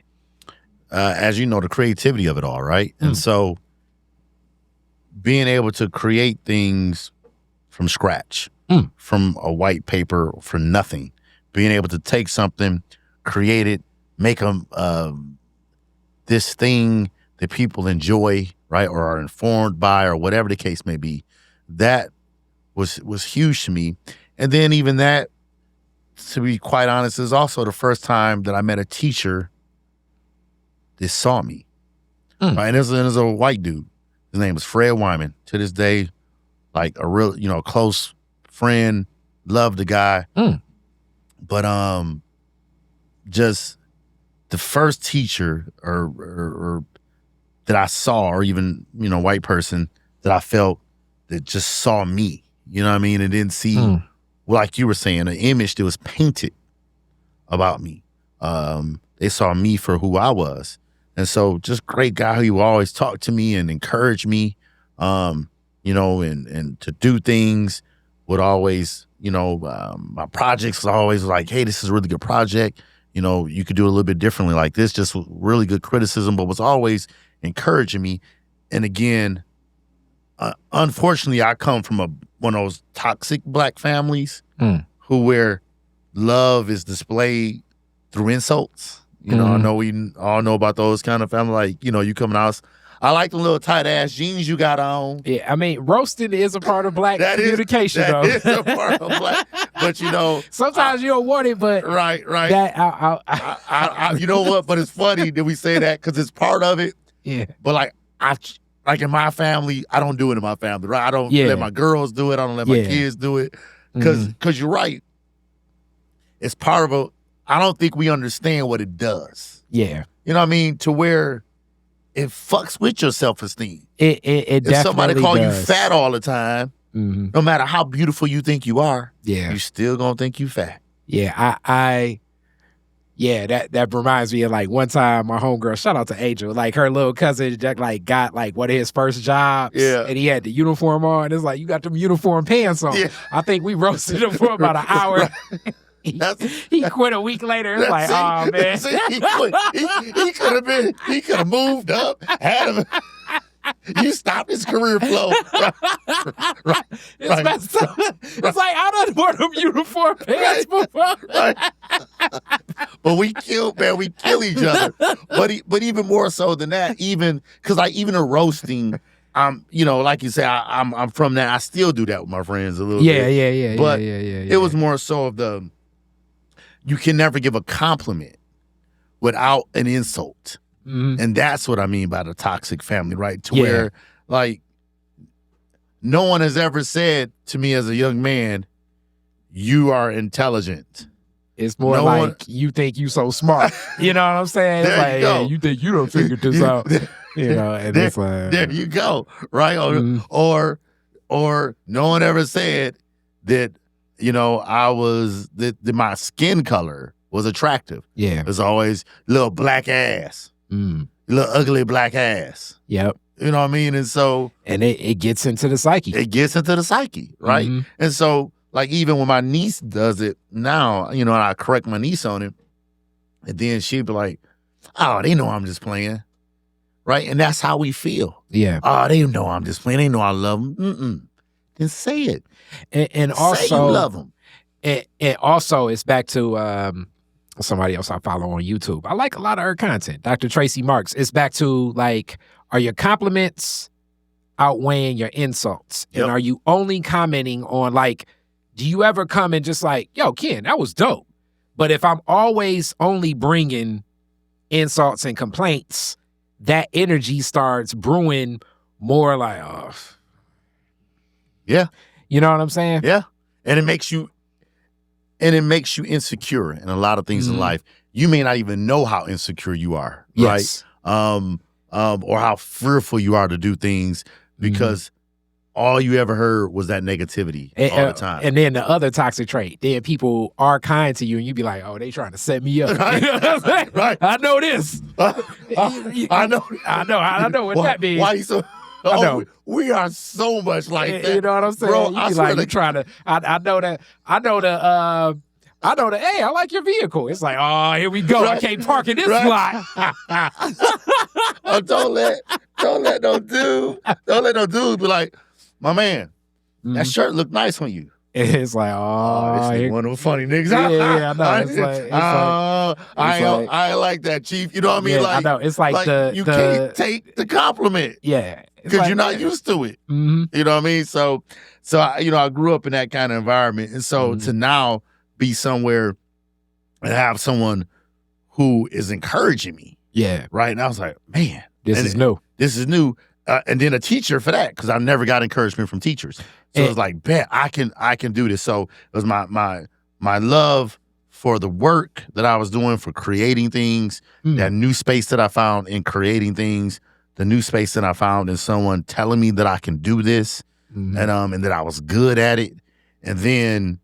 As you know, the creativity of it all, right? And so being able to create things from scratch, from a white paper, from nothing, being able to take something, create it, make them this thing that people enjoy, right, or are informed by, or whatever the case may be, that was huge to me. And then even that, to be quite honest, is also the first time that I met a teacher that saw me. Right? And there's a white dude. His name was Fred Wyman. To this day, like a real, close friend, loved the guy. But just the first teacher or that I saw, or even, white person that I felt that just saw me, you know what I mean? And didn't see, like you were saying, an image that was painted about me. They saw me for who I was. And so just great guy who always talked to me and encouraged me, and to do things, would always, my projects was always like, hey, this is a really good project. You could do it a little bit differently like this, just really good criticism, but was always encouraging me. And again, unfortunately, I come from one of those toxic Black families where love is displayed through insults. I know we all know about those kind of family. Like, you coming out, I like the little tight ass jeans you got on. Yeah, I mean, roasting is a part of Black communication, though. That is a part of Black, but sometimes you don't want it, but right. That I you know what? But it's funny that we say that because it's part of it. Yeah. But like in my family, I don't do it in my family, right? I don't let my girls do it. I don't let my kids do it because you're right. It's part of I don't think we understand what it does. Yeah. You know what I mean? To where it fucks with your self-esteem. It if definitely somebody call does. you fat all the time, no matter how beautiful you think you are, you still gonna think you fat. Yeah, that reminds me of like one time my homegirl, shout out to Angel, like her little cousin like got like one of his first jobs, and he had the uniform on. It's like, you got them uniform pants on. I think we roasted him for about an hour. He quit a week later. It's like, oh man, he could have moved up, had him. You stopped his career flow. Right. It's messed up. It's like, I don't wear them uniform pants before. But we kill each other. But even more so than that, even because even a roasting, like you say, I'm from that. I still do that with my friends a little bit. Yeah. But it was more so of you can never give a compliment without an insult. And that's what I mean by the toxic family, right? To where, like, no one has ever said to me as a young man, you are intelligent. It's more you think you so smart. You know what I'm saying? It's like, yeah, you think you don't figure this out. And it's like, there you go, right? Or no one ever said that, that my skin color was attractive. Yeah. There's always little black ass. Little ugly black ass. Yep. You know what I mean? And so... And it gets into the psyche. It gets into the psyche, right? And so, like, even when my niece does it now, and I correct my niece on it, and then she'd be like, oh, they know I'm just playing. Right? And that's how we feel. Yeah. Oh, they know I'm just playing. They know I love them. Then say it. And also... Say you love them. And also, it's back to... somebody else I follow on YouTube. I like a lot of her content. Dr. Tracy Marks. It's back to, like, are your compliments outweighing your insults? Yep. And are you only commenting on, like, do you ever come and just like, yo, Ken, that was dope. But if I'm always only bringing insults and complaints, that energy starts brewing more like, oh. Yeah. You know what I'm saying? Yeah. And it makes you insecure in a lot of things in life. You may not even know how insecure you are, yes. right? Or how fearful you are to do things because all you ever heard was that negativity all the time. And then the other toxic trait, then people are kind to you and you be like, oh, they trying to set me up. Right. You know what I'm saying? Right. I know this. I know. I know what that means. Why you so... I know. We are so much like that. You know what I'm saying? Bro, You be like, you trying to, I know the, hey, I like your vehicle. It's like, oh, here we go. Right. I can't park in this lot. Oh, don't let no dude be like, my man, that shirt look nice on you. It's like, This is one of them funny niggas. Yeah, I know. I ain't like that, Chief. You know what I mean? Yeah, like, I know. It's like you can't take the compliment. Yeah. Because like, you're not used to it. Mm-hmm. You know what I mean? So I grew up in that kind of environment. And so to now be somewhere and have someone who is encouraging me. Yeah. Right. And I was like, man. This is new. This is new. And then a teacher for that, because I never got encouragement from teachers. So it was like, bet I can do this. So it was my love for the work that I was doing for creating things, that new space that I found in creating things, the new space that I found in someone telling me that I can do this and that I was good at it. And then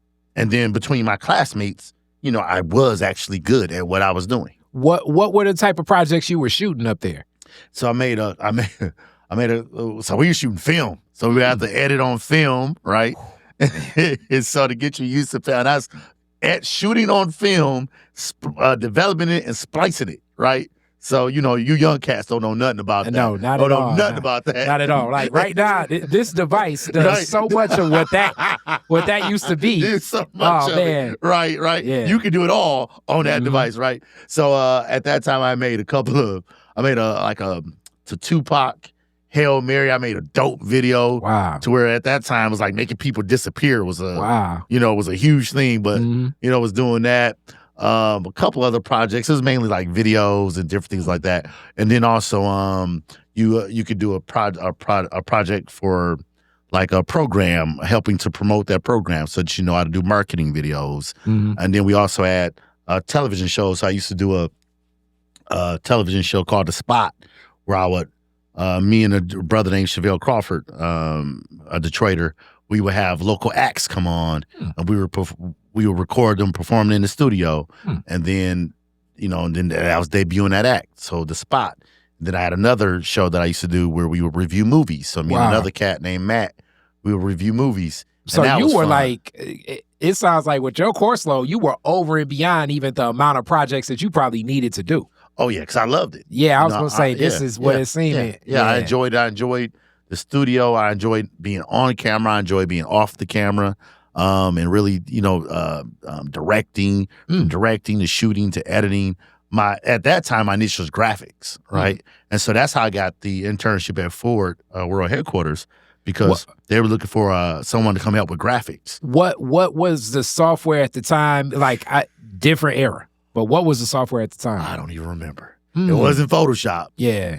between my classmates, I was actually good at what I was doing. What were the type of projects you were shooting up there? So so we were shooting film. So we had to edit on film, right? And so to get you used to film, that's at shooting on film, developing it and splicing it, right? So, you young cats don't know nothing about that. No, not at all. Nothing about that. Not at all. Like right now, this device does so much of what that used to be. There's so much of it. Right. Yeah. You can do it all on that device, right? So at that time, I made a to Tupac, Hail Mary. I made a dope video. Wow. To where at that time it was like making people disappear was was a huge thing. But was doing that. A couple other projects. It was mainly like videos and different things like that. And then also you could do a project for like a program, helping to promote that program so that you know how to do marketing videos. And then we also had television shows. So I used to do a television show called The Spot, where I would me and a brother named Chevelle Crawford, a Detroiter, we would have local acts come on, and we would record them performing in the studio, and then then I was debuting that act. So The Spot. Then I had another show that I used to do where we would review movies. So me and another cat named Matt, we would review movies. So you were fun. Like, it sounds like with your course load, you were over and beyond even the amount of projects that you probably needed to do. Oh yeah, because I loved it. Yeah, I was gonna say this is what it seemed. Yeah, I enjoyed the studio. I enjoyed being on camera. I enjoyed being off the camera. And really, directing, from directing to shooting to editing. At that time, my niche was graphics, right? And so that's how I got the internship at Ford World Headquarters, because they were looking for someone to come help with graphics. What was the software at the time? Like, different era, but what was the software at the time? I don't even remember. It wasn't Photoshop. Yeah.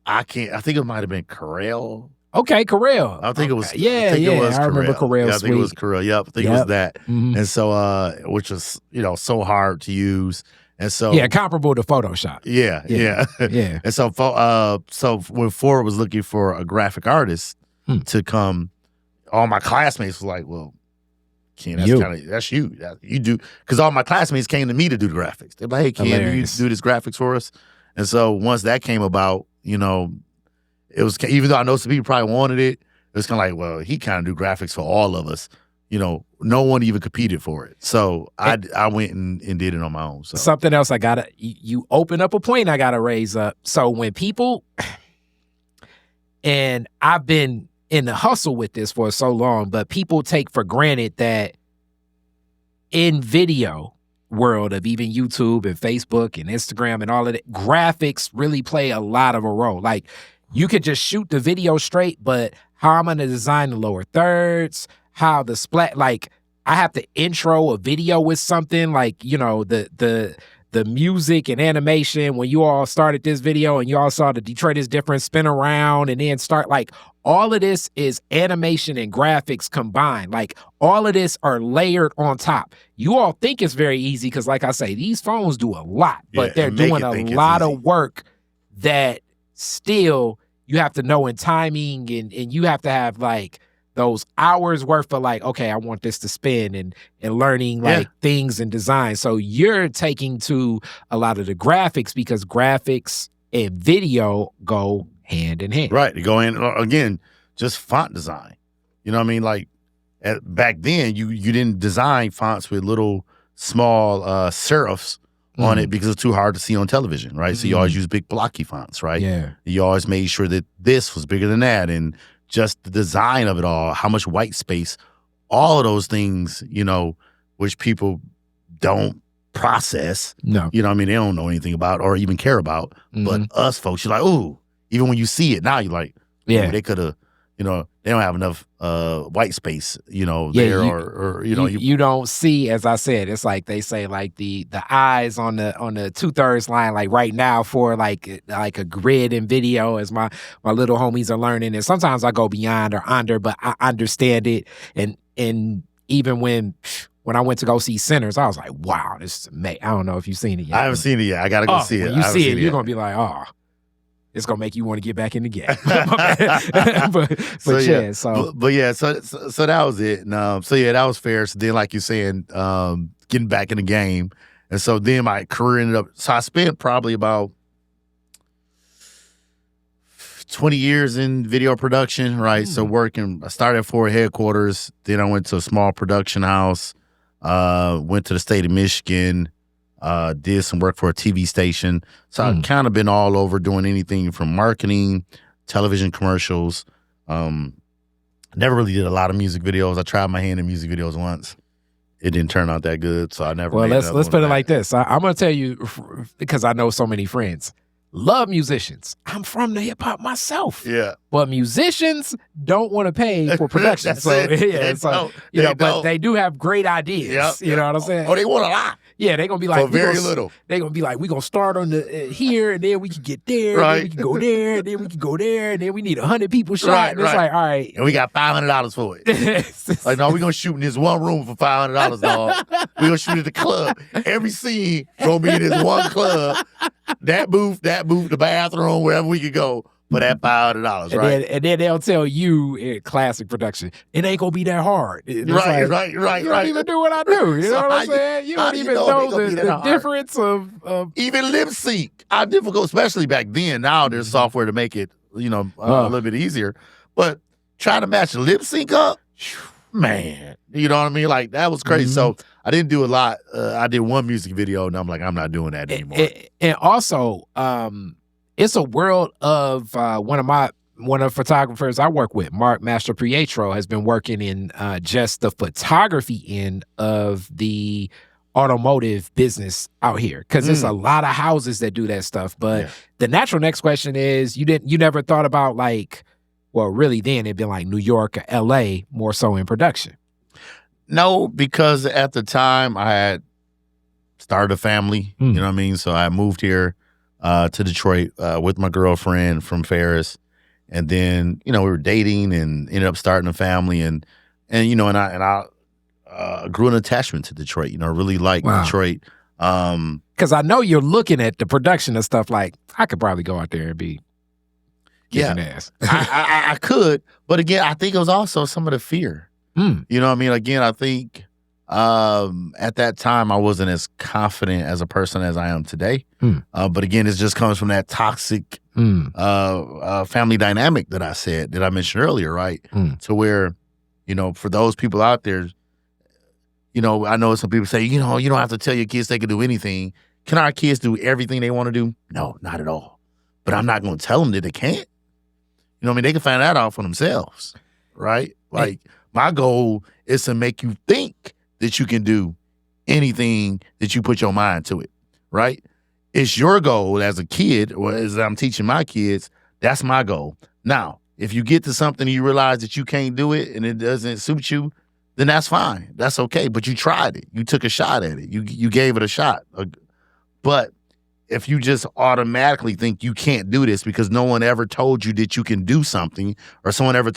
I think it might have been Corel. Okay, Corel. I think it was. Yeah, I remember Corel. Yeah, I think it was Corel. Yep, I think it was that. And so, which was so hard to use, and so comparable to Photoshop. Yeah. And so when Ford was looking for a graphic artist to come, all my classmates was like, "Well, Ken, that's you. You do," because all my classmates came to me to do the graphics. They're like, "Hey, Ken, do you do this graphics for us?" And so once that came about, it was, even though I know some people probably wanted it, it was kind of like, well, he kind of do graphics for all of us. No one even competed for it. So I went and did it on my own. So something else you open up a point I gotta raise up. So when people, and I've been in the hustle with this for so long, but people take for granted that in video world of even YouTube and Facebook and Instagram and all of that, graphics really play a lot of a role. Like, you could just shoot the video straight, but how I'm going to design the lower thirds, how the splat, like I have to intro a video with something like, you know, the music and animation when you all started this video and you all saw the Detroit is different spin around and then start, like all of this is animation and graphics combined. Like all of this are layered on top. You all think it's very easy because like I say, these phones do a lot, but they're doing a lot of work that still you have to know in timing and you have to have like those hours worth of like, okay, I want this to spin and learning like things and design. So you're taking to a lot of the graphics because graphics and video go hand in hand. Right. They go in, again, just font design. You know what I mean? Like back then, you didn't design fonts with little small serifs on it because it's too hard to see on television, right? So you always use big blocky fonts, right? Yeah. You always made sure that this was bigger than that and just the design of it all, how much white space, all of those things, you know, which people don't process. No. You know what I mean? They don't know anything about or even care about. But us folks, you're like, ooh, even when you see it now, you're like, yeah, they could have, you know, they don't have enough white space, you know, there or you know. You don't see, as I said, it's like they say like the eyes on the 2/3 line, like right now for like a grid in video as my little homies are learning. And sometimes I go beyond or under, but I understand it. And even when I went to go see Sinners, I was like, wow, this is amazing. I don't know if you've seen it yet. I haven't seen it yet. I got to go see it. When you see it, you're going to be like, oh. It's gonna make you want to get back in the game, so that was it. And, that was fair. So then, like you're saying, getting back in the game, and so then my career ended up. So I spent probably about 20 years in video production, right? So working. I started at Ford headquarters. Then I went to a small production house. Went to the state of Michigan. Did some work for a TV station. So I've kind of been all over doing anything from marketing, television commercials. Never really did a lot of music videos. I tried my hand in music videos once. It didn't turn out that good, so I never made let's put it like this. I'm going to tell you, because I know so many friends, love musicians. I'm from the hip hop myself. Yeah. But musicians don't want to pay for production. But they do have great ideas. Yep. You know what I'm saying? Oh, they want a lot. Yeah, they're going to be like, for very little. They're going to be like, we're going to start on the here, and then we can get there, right. And then we can go there, and then we can go there, and then we need 100 people shot. Right, and it's like, all right. And we got $500 for it. Like, no, we're going to shoot in this one room for $500, dog. We're going to shoot at the club. Every scene going to be in this one club. That booth, the bathroom, wherever we could go. For that $500, right? And then they'll tell you in classic production, it ain't gonna be that hard. Right. You don't even do what I do. You know what I'm saying? You don't even know the difference of even lip sync. How difficult, especially back then. Now there's software to make it, a little bit easier. But trying to match the lip sync up, man, you know what I mean? Like that was crazy. So I didn't do a lot. I did one music video, and I'm like, I'm not doing that anymore. And also, it's a world of one of the photographers I work with, Mark Master Pietro, has been working in just the photography end of the automotive business out here because there's a lot of houses that do that stuff. But the natural next question is, you never thought about like, well, really then it'd been like New York or LA more so in production. No, because at the time I had started a family, you know what I mean? So I moved here to Detroit with my girlfriend from Ferris, and then we were dating and ended up starting a family, and I grew an attachment to Detroit. Really like Detroit. Because I know you're looking at the production and stuff. Like I could probably go out there and be kicking ass. I could, but again, I think it was also some of the fear. You know what I mean? Again, I think. At that time, I wasn't as confident as a person as I am today. But again, it just comes from that toxic family dynamic that I mentioned earlier, right? To where, for those people out there, I know some people say, you don't have to tell your kids they can do anything. Can our kids do everything they want to do? No, not at all. But I'm not going to tell them that they can't. They can find that out for themselves, right? Like my goal is to make you think that you can do anything that you put your mind to it, right? It's your goal as a kid, or as I'm teaching my kids, That's my goal. Now, if you get to something and you realize that you can't do it and it doesn't suit you, then that's fine. That's okay. But you tried it. You took a shot at it. You gave it a shot. But if you just automatically think you can't do this because no one ever told you that you can do something, or someone ever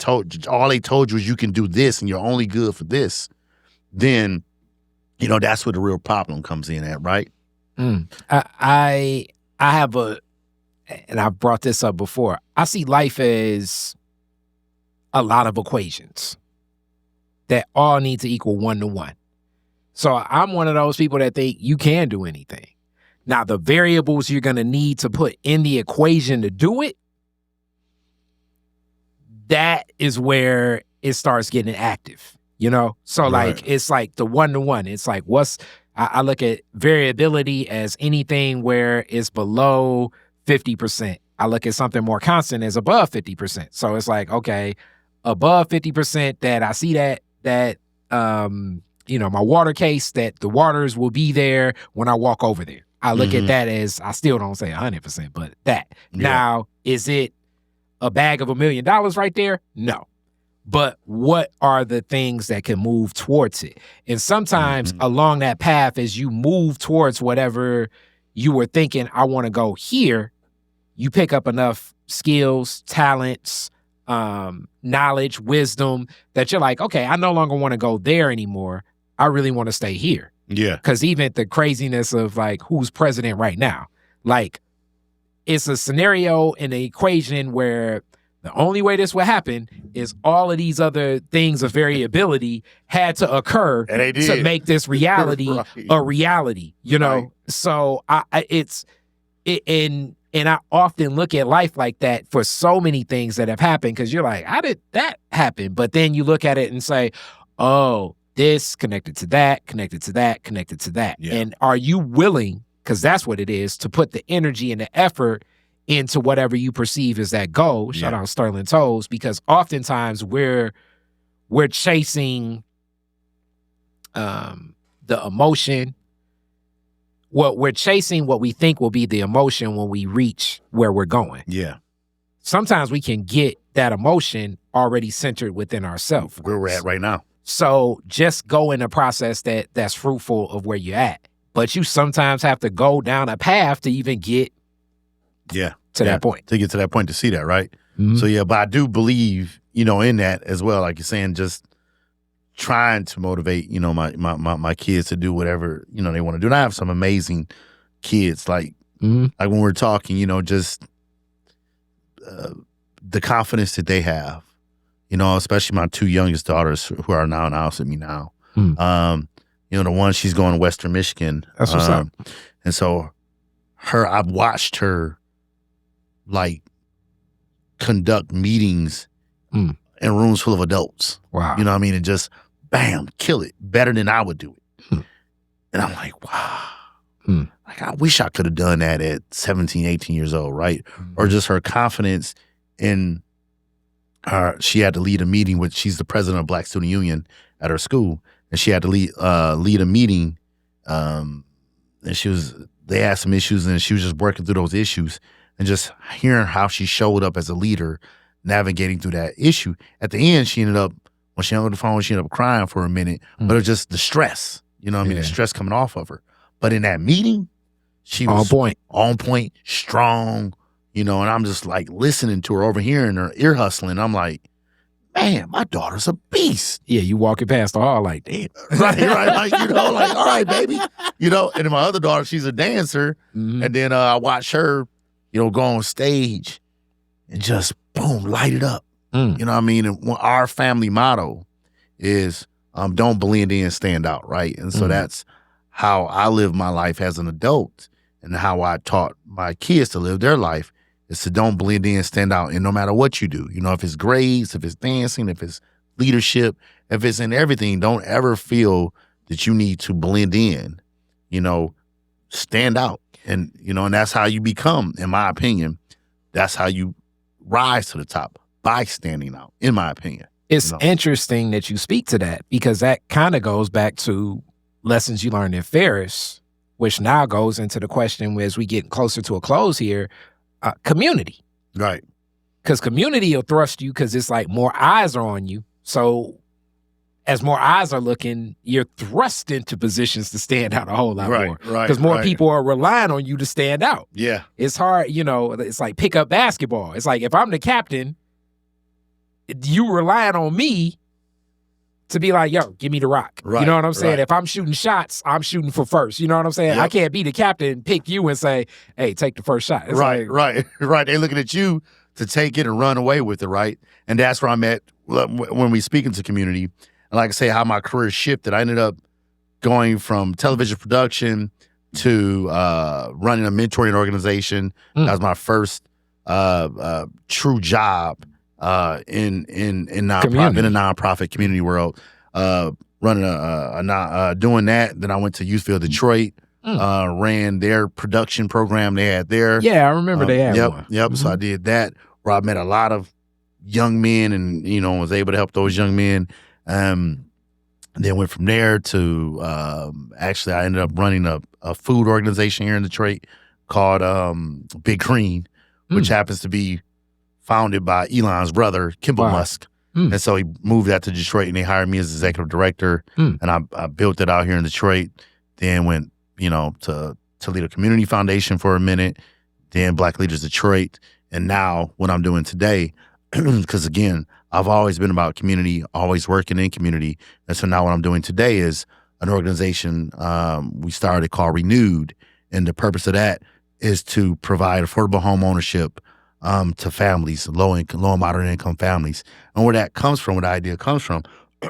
all they told you is you can do this and you're only good for this, then, that's where the real problem comes in at, right? I have and I've brought this up before, I see life as a lot of equations that all need to equal 1 to 1. So I'm one of those people that think you can do anything. Now, the variables you're going to need to put in the equation to do it, that is where it starts getting active, So Right. it's like the 1 to 1. It's like I look at variability as anything where it's below 50%. I look at something more constant as above 50%. So it's like, okay, above 50%, that I see that my water case, that the waters will be there when I walk over there. I look at that as, I still don't say 100%, but that. Yeah. Now, is it a bag of $1 million right there? No. But what are the things that can move towards it? And sometimes along that path, as you move towards whatever you were thinking, I want to go here, you pick up enough skills, talents, knowledge, wisdom, that you're like, okay, I no longer want to go there anymore. I really want to stay here. Yeah. Because even the craziness of like who's president right now, like it's a scenario in the equation where the only way this would happen is all of these other things of variability had to occur And they did. to make this reality Right. a reality, Right. So and I often look at life like that for so many things that have happened, because you're like, how did that happen? But then you look at it and say, oh, this connected to that, connected to that, connected to that. Yeah. And are you willing, because that's what it is, to put the energy and the effort into whatever you perceive as that goal? Shout out Sterling Toes, because oftentimes we're chasing the emotion. We're chasing what we think will be the emotion when we reach where we're going. Yeah. Sometimes we can get that emotion already centered within ourselves. Where we're at right now. So just go in a process that's fruitful of where you're at. But you sometimes have to go down a path to even get to that point. To get to that point, to see that, right? Mhm. So, but I do believe, in that as well, like you're saying, just trying to motivate, my kids to do whatever, they want to do. And I have some amazing kids, like when we're talking, just the confidence that they have, especially my 2 youngest daughters who are now in the house with me now. The one, she's going to Western Michigan. That's what's up. And so I've watched her like conduct meetings in rooms full of adults. Wow. You know what I mean? And just bam, kill it better than I would do it. And I'm like, wow. Like, I wish I could have done that at 17, 18 years old, right? Or just her confidence in she had to lead a meeting she's the president of Black Student Union at her school. And she had to lead a meeting. And they had some issues, and she was just working through those issues, and just hearing how she showed up as a leader, navigating through that issue. At the end, when she hung up the phone, she ended up crying for a minute, but it was just the stress, the stress coming off of her. But in that meeting, she was on point, strong, and I'm just like listening to her, overhearing her, ear hustling. I'm like, man, my daughter's a beast. Yeah, you walking past the hall like, damn. Right, like, all right, baby. And then my other daughter, she's a dancer. And then I watch her, go on stage and just, boom, light it up. You know what I mean? And our family motto is don't blend in, stand out, right? And so that's how I live my life as an adult, and how I taught my kids to live their life is to don't blend in, stand out. And no matter what you do, if it's grades, if it's dancing, if it's leadership, if it's in everything, don't ever feel that you need to blend in, stand out. And, and that's how you become, in my opinion, that's how you rise to the top, by standing out, in my opinion. It's interesting that you speak to that, because that kind of goes back to lessons you learned in Ferris, which now goes into the question as we get closer to a close here, community. Right. Because community will thrust you because it's like more eyes are on you. So as more eyes are looking, you're thrust into positions to stand out a whole lot more. Right. Because more people are relying on you to stand out. Yeah. It's hard, it's like pick up basketball. It's like if I'm the captain, you relying on me to be like, yo, give me the rock. Right, you know what I'm saying? right. If I'm shooting shots, I'm shooting for first. You know what I'm saying? Yep. I can't be the captain, pick you and say, hey, take the first shot. It's Right. like, They're looking at you to take it and run away with it, right? And that's where I'm at when we speak into community. And like I say, how my career shifted. I ended up going from television production to running a mentoring organization. That was my first true job in nonprofit, in a nonprofit community world, running doing that. Then I went to Youthville, Detroit, ran their production program they had there. Yeah, I remember they had one. Yep. So I did that, where I met a lot of young men and, was able to help those young men. Then went from there to, actually I ended up running a food organization here in Detroit called Big Green, which happens to be founded by Elon's brother, Kimball Musk. And so he moved that to Detroit and they hired me as executive director. And I built it out here in Detroit. Then went, to Toledo Community Foundation for a minute, then Black Leaders Detroit. And now what I'm doing today, because again, I've always been about community, always working in community. And so now what I'm doing today is an organization we started called Renewed. And the purpose of that is to provide affordable home ownership to families, low and moderate income families. And where that comes from, where the idea comes from,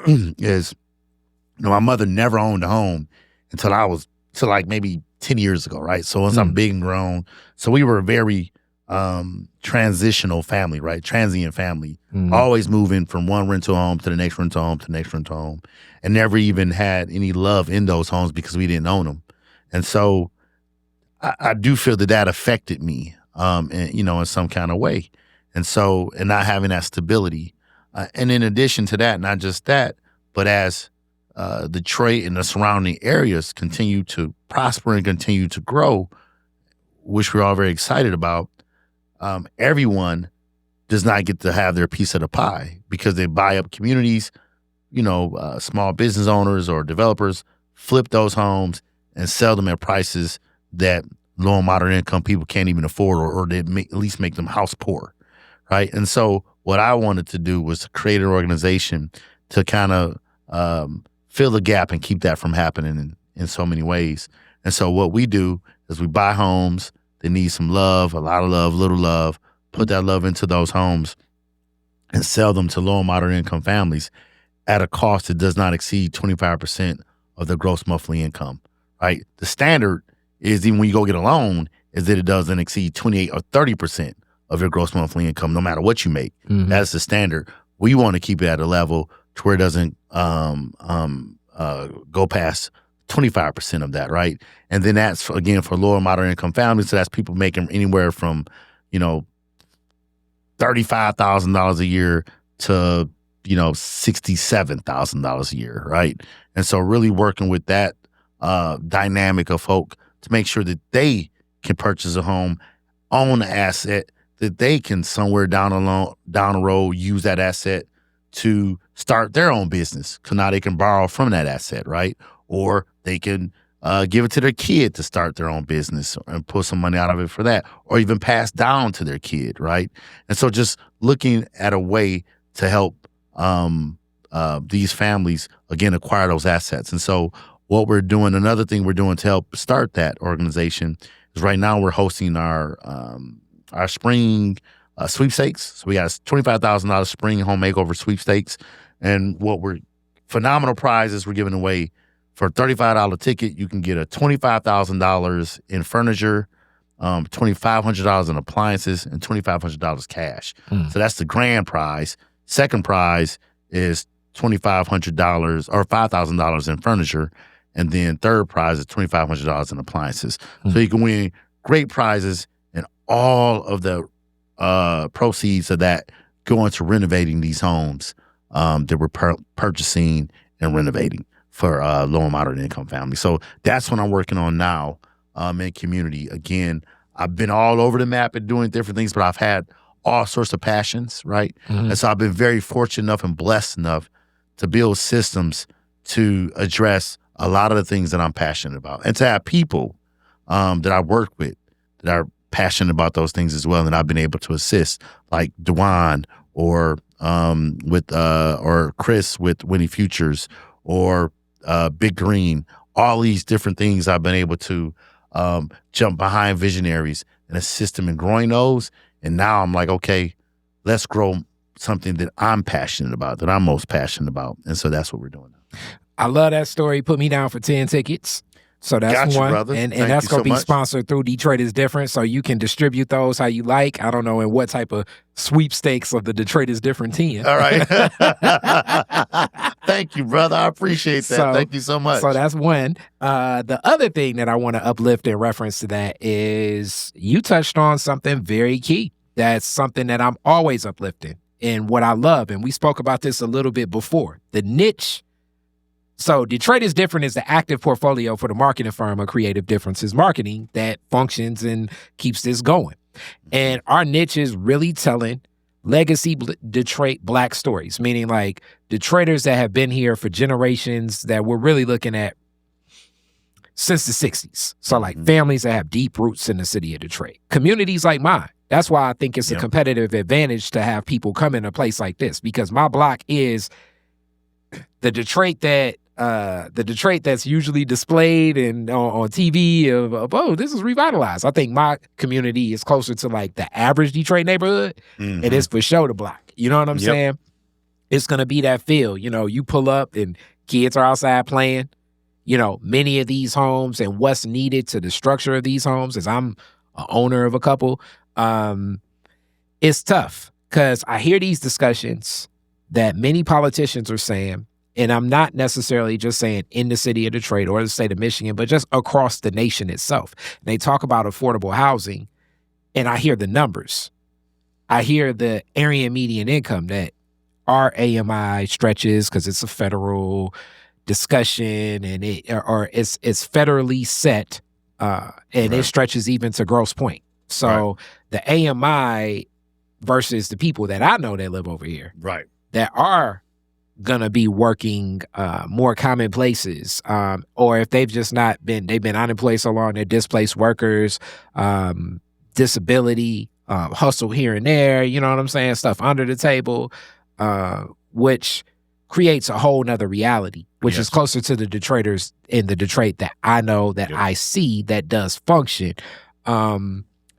is, my mother never owned a home until like maybe 10 years ago, right? So once I'm big and grown, so we were a very transitional family, right? Transient family, always moving from one rental home to the next rental home to the next rental home, and never even had any love in those homes because we didn't own them. And so I do feel that affected me, in some kind of way. And so, and not having that stability. And in addition to that, not just that, but as Detroit and the surrounding areas continue to prosper and continue to grow, which we're all very excited about, everyone does not get to have their piece of the pie because they buy up communities, small business owners or developers flip those homes and sell them at prices that low and moderate income people can't even afford, or they at least make them house poor, right? And so what I wanted to do was to create an organization to kind of fill the gap and keep that from happening in so many ways. And so what we do is we buy homes that need some love, a lot of love, little love, put that love into those homes and sell them to low and moderate income families at a cost that does not exceed 25% of their gross monthly income, right? The standard is, even when you go get a loan, is that it doesn't exceed 28 or 30% of your gross monthly income, no matter what you make. That's the standard. We want to keep it at a level to where it doesn't go past 25% of that, right? And then that's, again, for lower moderate income families. So that's people making anywhere from, $35,000 a year to, $67,000 a year, right? And so really working with that dynamic of folk to make sure that they can purchase a home, own an asset, that they can somewhere down the road use that asset to start their own business, because now they can borrow from that asset, right? Or they can give it to their kid to start their own business and pull some money out of it for that, or even pass down to their kid, right? And so just looking at a way to help these families, again, acquire those assets. And so what we're doing, another thing we're doing to help start that organization is right now we're hosting our spring sweepstakes. So we got a $25,000 spring home makeover sweepstakes. And phenomenal prizes we're giving away. For a $35 ticket, you can get a $25,000 in furniture, $2,500 in appliances, and $2,500 cash. So that's the grand prize. Second prize is $2,500 or $5,000 in furniture. And then third prize is $2,500 in appliances. So you can win great prizes, and all of the proceeds of that go into renovating these homes that we're purchasing and renovating for low and moderate income families. So that's what I'm working on now in community. Again, I've been all over the map at doing different things, but I've had all sorts of passions, right? And so I've been very fortunate enough and blessed enough to build systems to address a lot of the things that I'm passionate about, and to have people that I work with that are passionate about those things as well, and I've been able to assist, like Dewan or Chris with Winnie Futures, or Big Green. All these different things I've been able to jump behind visionaries and assist them in growing those. And now I'm like, okay, let's grow something that I'm passionate about, that I'm most passionate about. And so that's what we're doing now. I love that story. Put me down for 10 tickets. So that's Gotcha, one. brother. And that's going to be much. sponsored through Detroit is Different. So you can distribute those how you like. I don't know in what type of sweepstakes of the Detroit is Different 10. All right. Thank you, brother. I appreciate that. Thank you so much. So that's one. The other thing that I want to uplift in reference to that is you touched on something very key. That's something that I'm always uplifting and what I love. And we spoke about this a little bit before. The niche. So Detroit is Different is the active portfolio for the marketing firm of Creative Differences Marketing that functions and keeps this going. And our niche is really telling legacy Detroit Black stories, meaning like Detroiters that have been here for generations that we're really looking at since the 60s. So like families that have deep roots in the city of Detroit. Communities like mine. That's why I think it's a competitive advantage to have people come in a place like this, because my block is the Detroit that's usually displayed and on TV of oh, this is revitalized. I think my community is closer to like the average Detroit neighborhood, and it's for sure the block. You know what I'm saying? It's going to be that feel. You know, you pull up and kids are outside playing. You know, many of these homes and what's needed to the structure of these homes, as I'm an owner of a couple, it's tough because I hear these discussions that many politicians are saying, and I'm not necessarily just saying in the city of Detroit or the state of Michigan, but just across the nation itself. They talk about affordable housing, and I hear the numbers. I hear the area median income that our AMI stretches because it's a federal discussion, and it's federally set, and it stretches even to Grosse Pointe. So the AMI versus the people that I know that live over here, that are gonna be working more common places, or if they've been unemployed so long, they're displaced workers, disability, hustle here and there, you know what I'm saying, stuff under the table, which creates a whole nother reality, which is closer to the Detroiters in the Detroit that I know, that I see, that does function.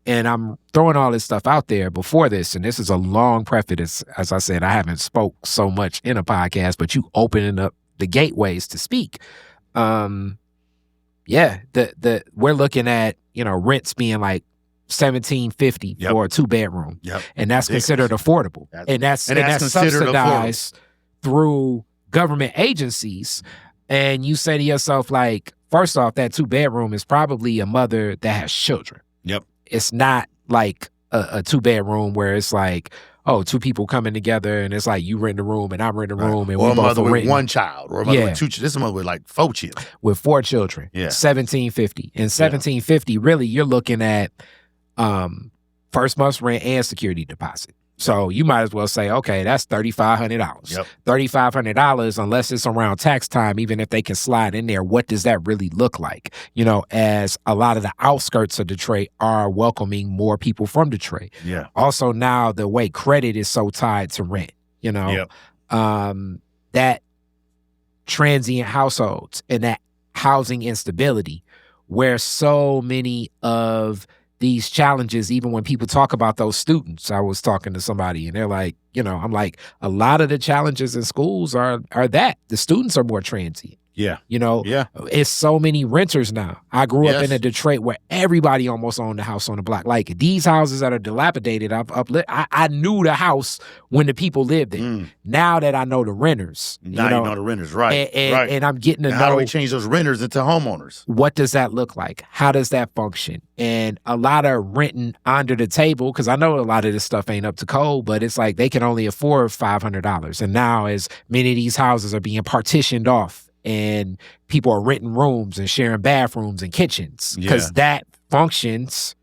And I'm throwing all this stuff out there before this, and this is a long preface. As I said, I haven't spoke so much in a podcast, but you opening up the gateways to speak. We're looking at, you know, rents being like $1,750 for a 2-bedroom, and that's considered affordable, and that's subsidized through government agencies. And you say to yourself, like, first off, that 2-bedroom is probably a mother that has children. It's not like a 2-bedroom where it's like, oh, 2 people coming together and it's like you rent a room and I rent a room, and or we a both mother with renting. 1 child, or a mother with 2 children. This is a mother with like 4 children. With 4 children. $1,750. And $1,750, really, you're looking at first month's rent and security deposit. So you might as well say, okay, that's $3,500. $3,500, unless it's around tax time, even if they can slide in there, what does that really look like? You know, as a lot of the outskirts of Detroit are welcoming more people from Detroit. Also now the way credit is so tied to rent, you know, that transient households and that housing instability, where so many of these challenges, even when people talk about those students, I was talking to somebody and they're like, you know, I'm like, a lot of the challenges in schools are that the students are more transient. You know, it's so many renters now. I grew up in a Detroit where everybody almost owned a house on the block. Like these houses that are dilapidated, I knew the house when the people lived in. Now that I know the renters, now you know the renters, and I'm getting to know, how do we change those renters into homeowners? What does that look like? How does that function? And a lot of renting under the table, because I know a lot of this stuff ain't up to code, but it's like they can only afford $500. And now as many of these houses are being partitioned off, and people are renting rooms and sharing bathrooms and kitchens because that functions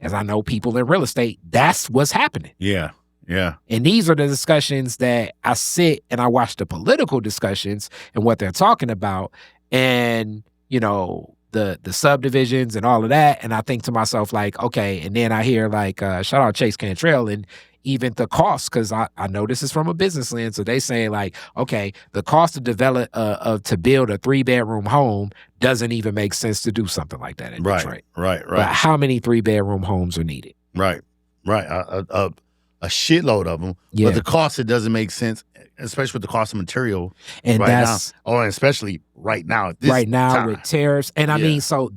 as I know people in real estate, that's what's happening. Yeah. Yeah. And these are the discussions that I sit and I watch the political discussions and what they're talking about, and, you know, the subdivisions and all of that. And I think to myself, like, okay, and then I hear like, shout out Chase Cantrell, and even the cost, because I know this is from a business lens. So they say like, okay, the cost to develop, to build a 3-bedroom home doesn't even make sense to do something like that in Detroit. Right. But how many 3-bedroom homes are needed? Right. A shitload of them. Yeah. But the cost, it doesn't make sense, especially with the cost of material And right that's now. Or especially right now. At this right now time. with tariffs. And I mean, so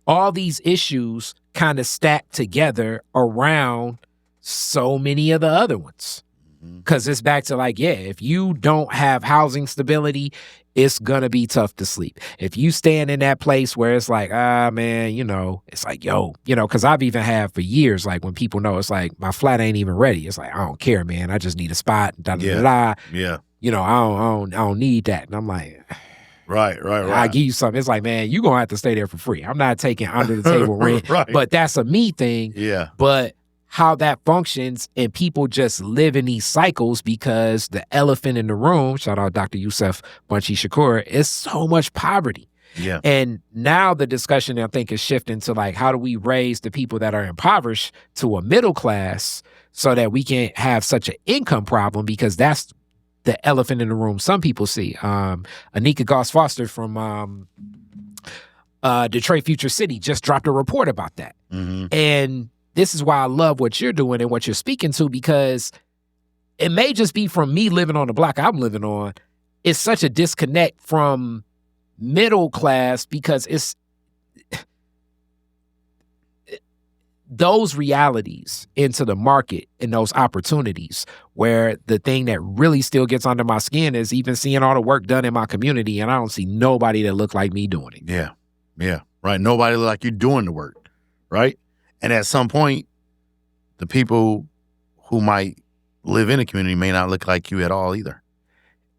all these issues kind of stack together around so many of the other ones. Because it's back to like, yeah, if you don't have housing stability, it's going to be tough to sleep. If you stand in that place where it's like, man, you know, it's like, yo, you know, because I've even had for years, like when people know it's like, my flat ain't even ready. It's like, I don't care, man. I just need a spot. Yeah. You know, I don't need that. And I'm like, Right. I give you something. It's like, man, you're going to have to stay there for free. I'm not taking under the table rent. Right. But that's a me thing. Yeah. But how that functions, and people just live in these cycles because the elephant in the room, shout out Dr. Yusuf Bunchy Shakur, is so much poverty. Yeah. And now the discussion, I think, is shifting to like, how do we raise the people that are impoverished to a middle class so that we can't have such an income problem, because that's the elephant in the room some people see. Anika Goss-Foster from Detroit Future City just dropped a report about that. Mm-hmm. And this is why I love what you're doing and what you're speaking to, because it may just be from me living on the block I'm living on. It's such a disconnect from middle class, because it's those realities into the market and those opportunities where the thing that really still gets under my skin is even seeing all the work done in my community, and I don't see nobody that look like me doing it. Yeah. Right. Nobody look like you doing the work. Right. And at some point, the people who might live in a community may not look like you at all either.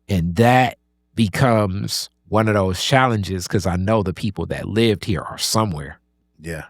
And that becomes one of those challenges, because I know the people that lived here are somewhere. Yeah.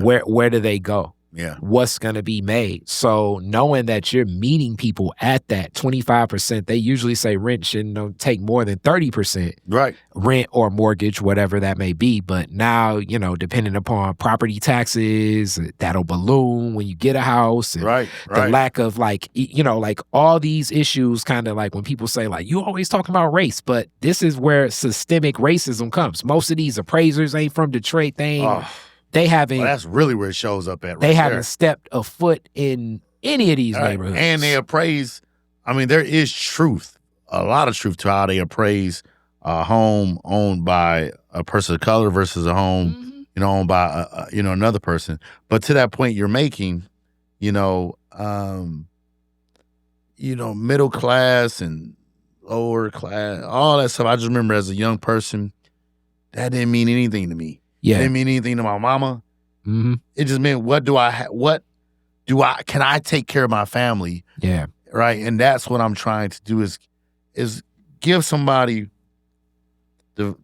Where do they go? Yeah. What's going to be made? So knowing that you're meeting people at that 25%, they usually say rent shouldn't take more than 30%. Right. Rent or mortgage, whatever that may be. But now, you know, depending upon property taxes, that'll balloon when you get a house. And Right. the lack of like, you know, like all these issues, kind of like when people say like, you always talking about race, but this is where systemic racism comes. Most of these appraisers ain't from Detroit. They haven't. Well, that's really where it shows up at. They haven't stepped a foot in any of these neighborhoods. And they appraise. I mean, there is truth, a lot of truth to how they appraise a home owned by a person of color versus a home, you know, owned by another person. But to that point you're making, middle class and lower class, all that stuff. I just remember as a young person, that didn't mean anything to me. Yeah. It didn't mean anything to my mama. Mm-hmm. It just meant, can I take care of my family? Yeah. Right. And that's what I'm trying to do is give somebody the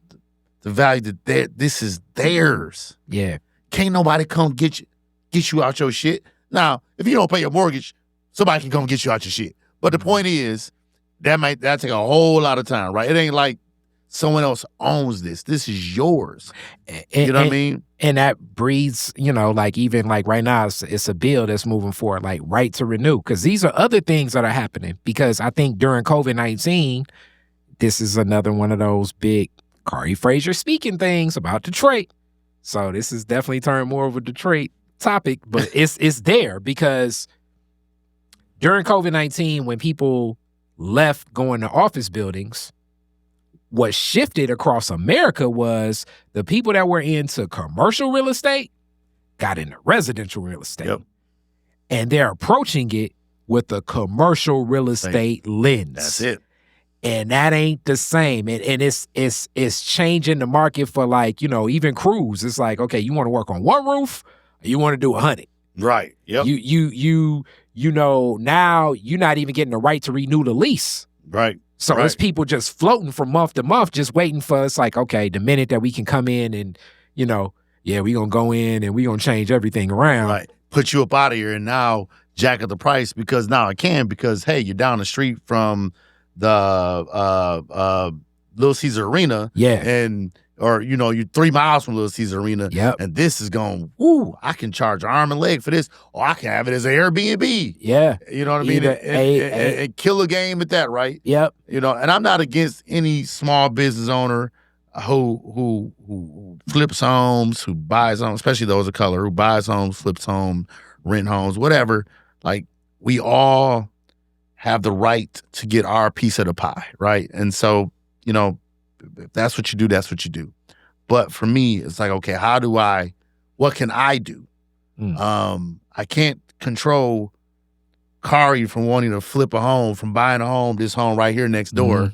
value that this is theirs. Yeah. Can't nobody come get you out your shit. Now, if you don't pay your mortgage, somebody can come get you out your shit. But the point is, that take a whole lot of time, right? It ain't like someone else owns this. This is yours. You know what I mean? And that breeds, like even like right now, it's a bill that's moving forward, like right to renew. Because these are other things that are happening. Because I think during COVID-19, this is another one of those big Kari Frazier speaking things about Detroit. So this is definitely turned more of a Detroit topic, but it's there because during COVID-19, when people left going to office buildings, what shifted across America was the people that were into commercial real estate got into residential real estate. Yep. And they're approaching it with a commercial real estate lens. That's it. And that ain't the same. And it's changing the market for like, even crews. It's like, okay, you want to work on one roof or you want to do 100. Right. Yep. Now you're not even getting the right to renew the lease. Right. So it's people just floating from month to month, just waiting for us. Like, okay, the minute that we can come in and, yeah, we gonna go in and we gonna change everything around. Right. Put you up out of here and now jack up the price because now I can because, hey, you're down the street from the Little Caesar Arena. Yeah. Or, you're 3 miles from Little Caesar Arena. Yep. And this is going, ooh, I can charge arm and leg for this. Or I can have it as an Airbnb. Yeah. You know what I mean? And kill a game at that, right? Yep. And I'm not against any small business owner who flips homes, who buys homes, especially those of color, who buys homes, flips homes, rent homes, whatever. Like, we all have the right to get our piece of the pie, right? And so, if that's what you do, that's what you do. But for me, it's like, okay, what can I do? I can't control Kari from wanting to flip a home, from buying a home, this home right here next door,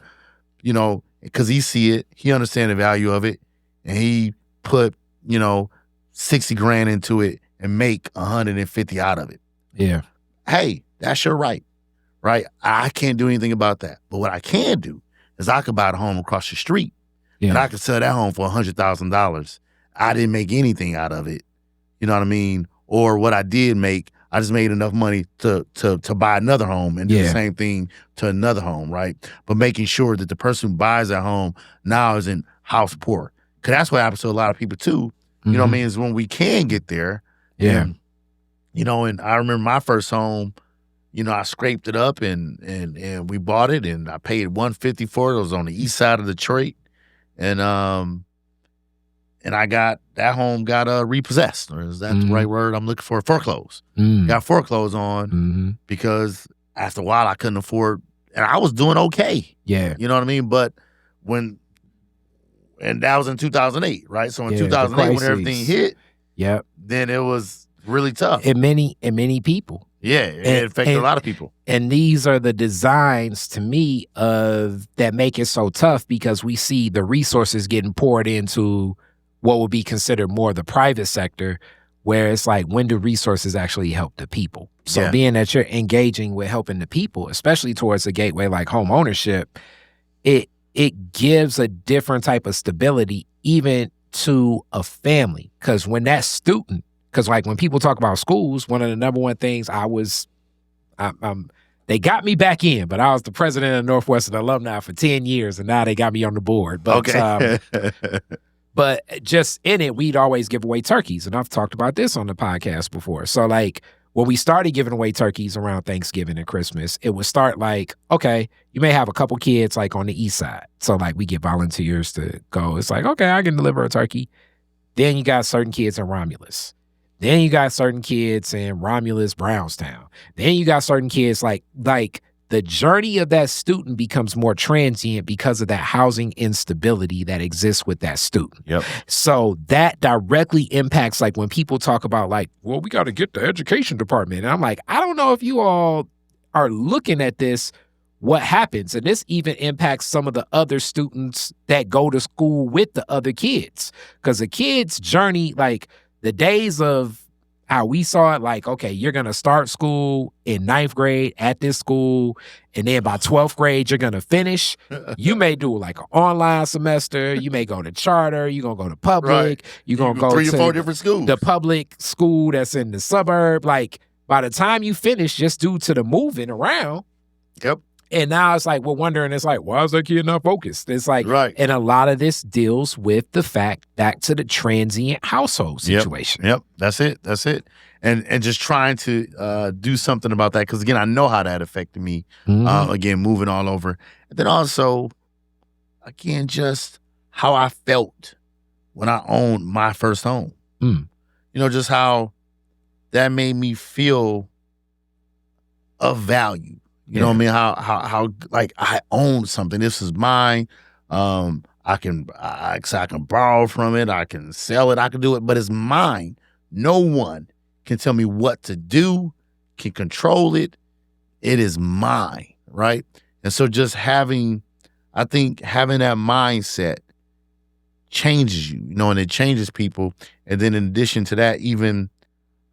because he see it, he understand the value of it, and he put, 60 grand into it and make 150 out of it. Yeah. Hey, that's your right? I can't do anything about that. But what I can do is I could buy the home across the street, and I could sell that home for $100,000. I didn't make anything out of it. You know what I mean? Or what I did make, I just made enough money to buy another home and do the same thing to another home, right? But making sure that the person who buys that home now isn't house poor. Because that's what happens to a lot of people too. You know what I mean? Is when we can get there. Yeah. And, and I remember my first home, I scraped it up and we bought it and I paid $150 for it. It was on the east side of Detroit. And that home got repossessed, or is that the right word I'm looking for? Foreclosed. Got foreclosed on because after a while I couldn't afford, and I was doing okay. Yeah. You know what I mean? But and that was in 2008, right? So in 2008 when everything hit, then it was really tough. And many people. Yeah, it affected a lot of people. And these are the designs to me that make it so tough because we see the resources getting poured into what would be considered more the private sector, where it's like, when do resources actually help the people? So being that you're engaging with helping the people, especially towards a gateway like home ownership, it gives a different type of stability even to a family. Because when that student, because like when people talk about schools, one of the number one things they got me back in, but I was the president of Northwestern alumni for 10 years, and now they got me on the board. But, but just in it, we'd always give away turkeys, and I've talked about this on the podcast before. So like when we started giving away turkeys around Thanksgiving and Christmas, it would start like, okay, you may have a couple kids like on the east side. So like we get volunteers to go. It's like, okay, I can deliver a turkey. Then you got certain kids in Romulus. Then you got certain kids in Romulus, Brownstown. Then you got certain kids like the journey of that student becomes more transient because of that housing instability that exists with that student. Yep. So that directly impacts like when people talk about like, well, we got to get the education department. And I'm like, I don't know if you all are looking at this, what happens. And this even impacts some of the other students that go to school with the other kids. Because the kids' journey, like, the days of how we saw it, like, okay, you're going to start school in 9th grade at this school, and then by 12th grade, you're going to finish. You may do like an online semester. You may go to charter. You're going to go to public. Right. You're going to go 3 to or 4 different schools. The public school that's in the suburb. Like, by the time you finish, just due to the moving around. Yep. And now it's like, we're wondering, it's like, why is that kid not focused? It's like, right. And a lot of this deals with the fact, back to the transient household situation. Yep. That's it. And just trying to do something about that. Because again, I know how that affected me. Again, moving all over. And then also, again, just how I felt when I owned my first home. Just how that made me feel of value. You know what I mean? How like I own something. This is mine. I can borrow from it. I can sell it. I can do it, but it's mine. No one can tell me what to do, can control it. It is mine, right? And so just having that mindset changes you, and it changes people. And then in addition to that, even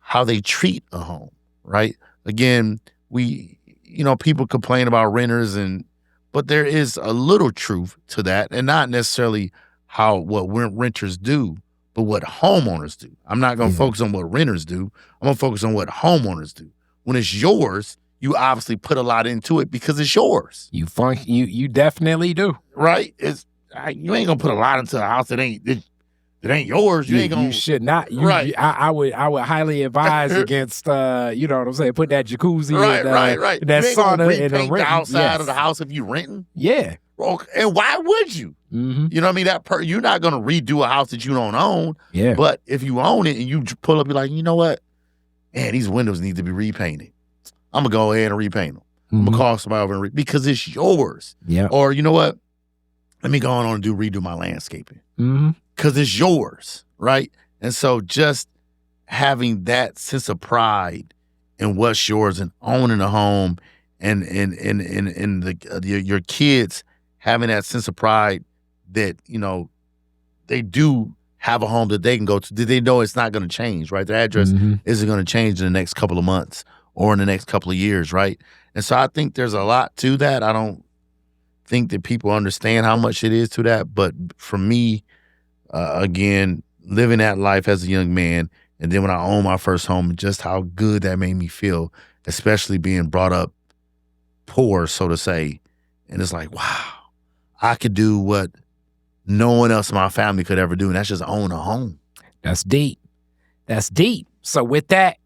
how they treat a home, right? Again, people complain about renters, but there is a little truth to that, and not necessarily what renters do, but what homeowners do. I'm not going to focus on what renters do. I'm going to focus on what homeowners do. When it's yours, you obviously put a lot into it because it's yours. You definitely do. Right? You ain't going to put a lot into a house that ain't yours. You ain't gonna. You should not. Right. I would highly advise against. You know what I'm saying? Put that jacuzzi. Right. That you ain't sauna and the outside of the house if you renting. Yeah. And why would you? Mm-hmm. You know what I mean? You're not gonna redo a house that you don't own. Yeah. But if you own it and you pull up, you're like, you know what? Man, these windows need to be repainted. I'm gonna go ahead and repaint them. I'm gonna call somebody over and because it's yours. Yeah. Or you know what? Let me go on and redo my landscaping. Because it's yours, right? And so just having that sense of pride in what's yours and owning a home and your kids having that sense of pride that, you know, they do have a home that they can go to. They know it's not going to change, right? Their address isn't going to change in the next couple of months or in the next couple of years, right? And so I think there's a lot to that. I don't think that people understand how much it is to that. But for me, again, living that life as a young man, and then when I owned my first home, just how good that made me feel, especially being brought up poor, so to say. And it's like, wow, I could do what no one else in my family could ever do, and that's just own a home. That's deep. That's deep. So with that,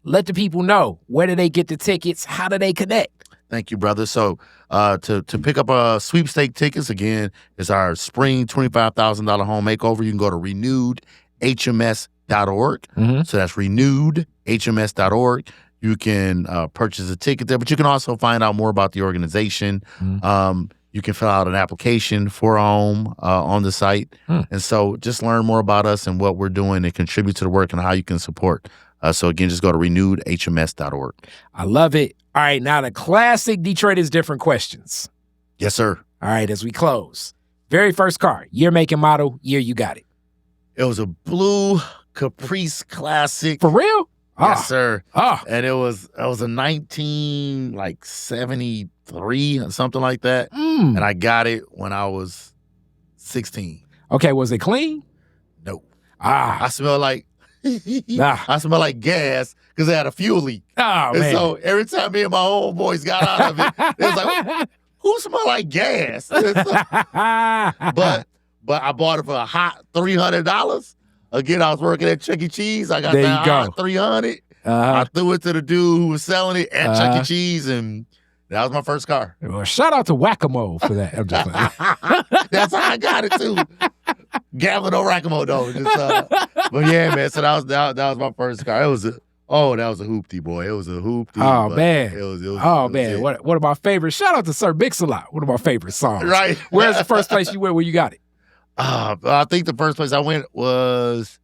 let the people know, where do they get the tickets? How do they connect? Thank you, brother. So to pick up sweepstake tickets, again, it's our spring $25,000 home makeover. You can go to renewedhms.org. So that's renewedhms.org. You can purchase a ticket there, but you can also find out more about the organization. You can fill out an application for a home on the site. And so just learn more about us and what we're doing and contribute to the work and how you can support. So again, just go to renewedhms.org. I love it. All right, now the classic Detroit is different questions. Yes, sir. All right, as we close. Very first car, year, make, and model, year you got it. It was a blue Caprice Classic. For real? Yes, sir. Oh. And it was a 1973 or something like that. And I got it when I was 16. Okay, was it clean? No. I smell like I smell like gas because I had a fuel leak. Oh, man. So every time me and my homeboys got out of it, it was like, who smell like gas? But I bought it for a hot $300. Again, I was working at Chuck E. Cheese. I got that hot $300. I threw it to the dude who was selling it at Chuck E. Cheese, and that was my first car. Well, shout out to Whack-A-Mole for that. I'm just That's how I got it too. Gavin O'Rackamo though. But yeah, man. So that was my first car. That was a hoopty, boy. It was a hoopty. Oh man. It was man. One of my favorites. Shout out to Sir Mix-a-Lot. One of my favorite songs. Right. Where's the first place you went where you got it? I think the first place I went was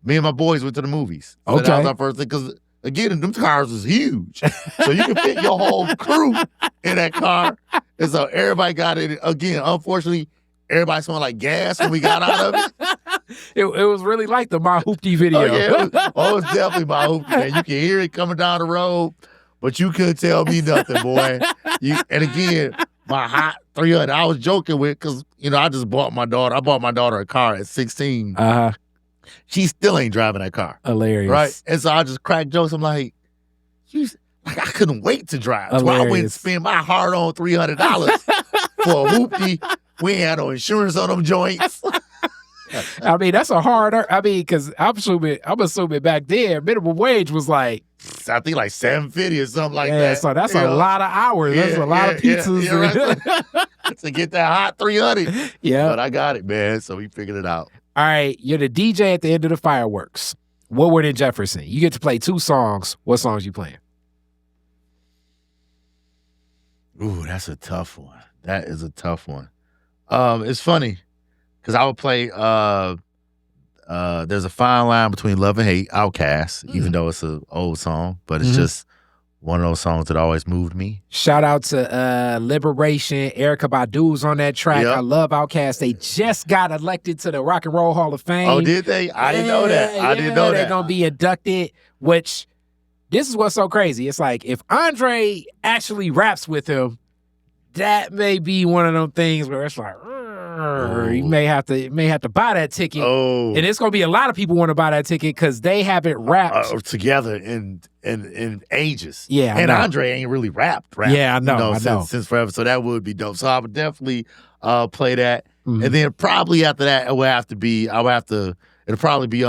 me and my boys went to the movies. So okay. That was our first thing because again, them cars was huge. So you can fit your whole crew in that car. And so everybody got it. Again, unfortunately, everybody smelled like gas when we got out of it. It was really like the My Hoopty video. Oh, yeah. It was definitely My Hoopty, man. You can hear it coming down the road, but you couldn't tell me nothing, boy. And again, my hot 300, I was joking with because, you know, I bought my daughter a car at 16. She still ain't driving that car. Hilarious. Right? And so I just cracked jokes. I'm like, I couldn't wait to drive. So I went and spend my hard-earned $300 for a hoopty. We ain't had no insurance on them joints. I mean, that's a hard. I mean, because I'm assuming back then minimum wage was like, I think like $7.50 or something like that. So that's a lot of hours. That's a lot of pizzas. Right. To get that hot 300. Yeah. But I got it, man. So we figured it out. All right, you're the DJ at the end of the fireworks. Woodward and Jefferson. You get to play 2 songs. What songs you playing? Ooh, that's a tough one. That is a tough one. It's funny because I would play There's a Fine Line Between Love and Hate, Outkast, even though it's an old song, but it's just one of those songs that always moved me. Shout out to Liberation. Erykah Badu's on that track. Yep. I love Outkast. They just got elected to the Rock and Roll Hall of Fame. Oh, did they? I didn't know that. I didn't know that. They're going to be inducted, which this is what's so crazy. It's like if Andre actually raps with him, that may be one of them things where it's like, You may have to buy that ticket. Oh, and it's gonna be a lot of people want to buy that ticket because they haven't rapped together in ages. Yeah, and Andre ain't really rapped. Yeah, I know. Since forever. So that would be dope. So I would definitely play that, and then probably after that, it'll probably be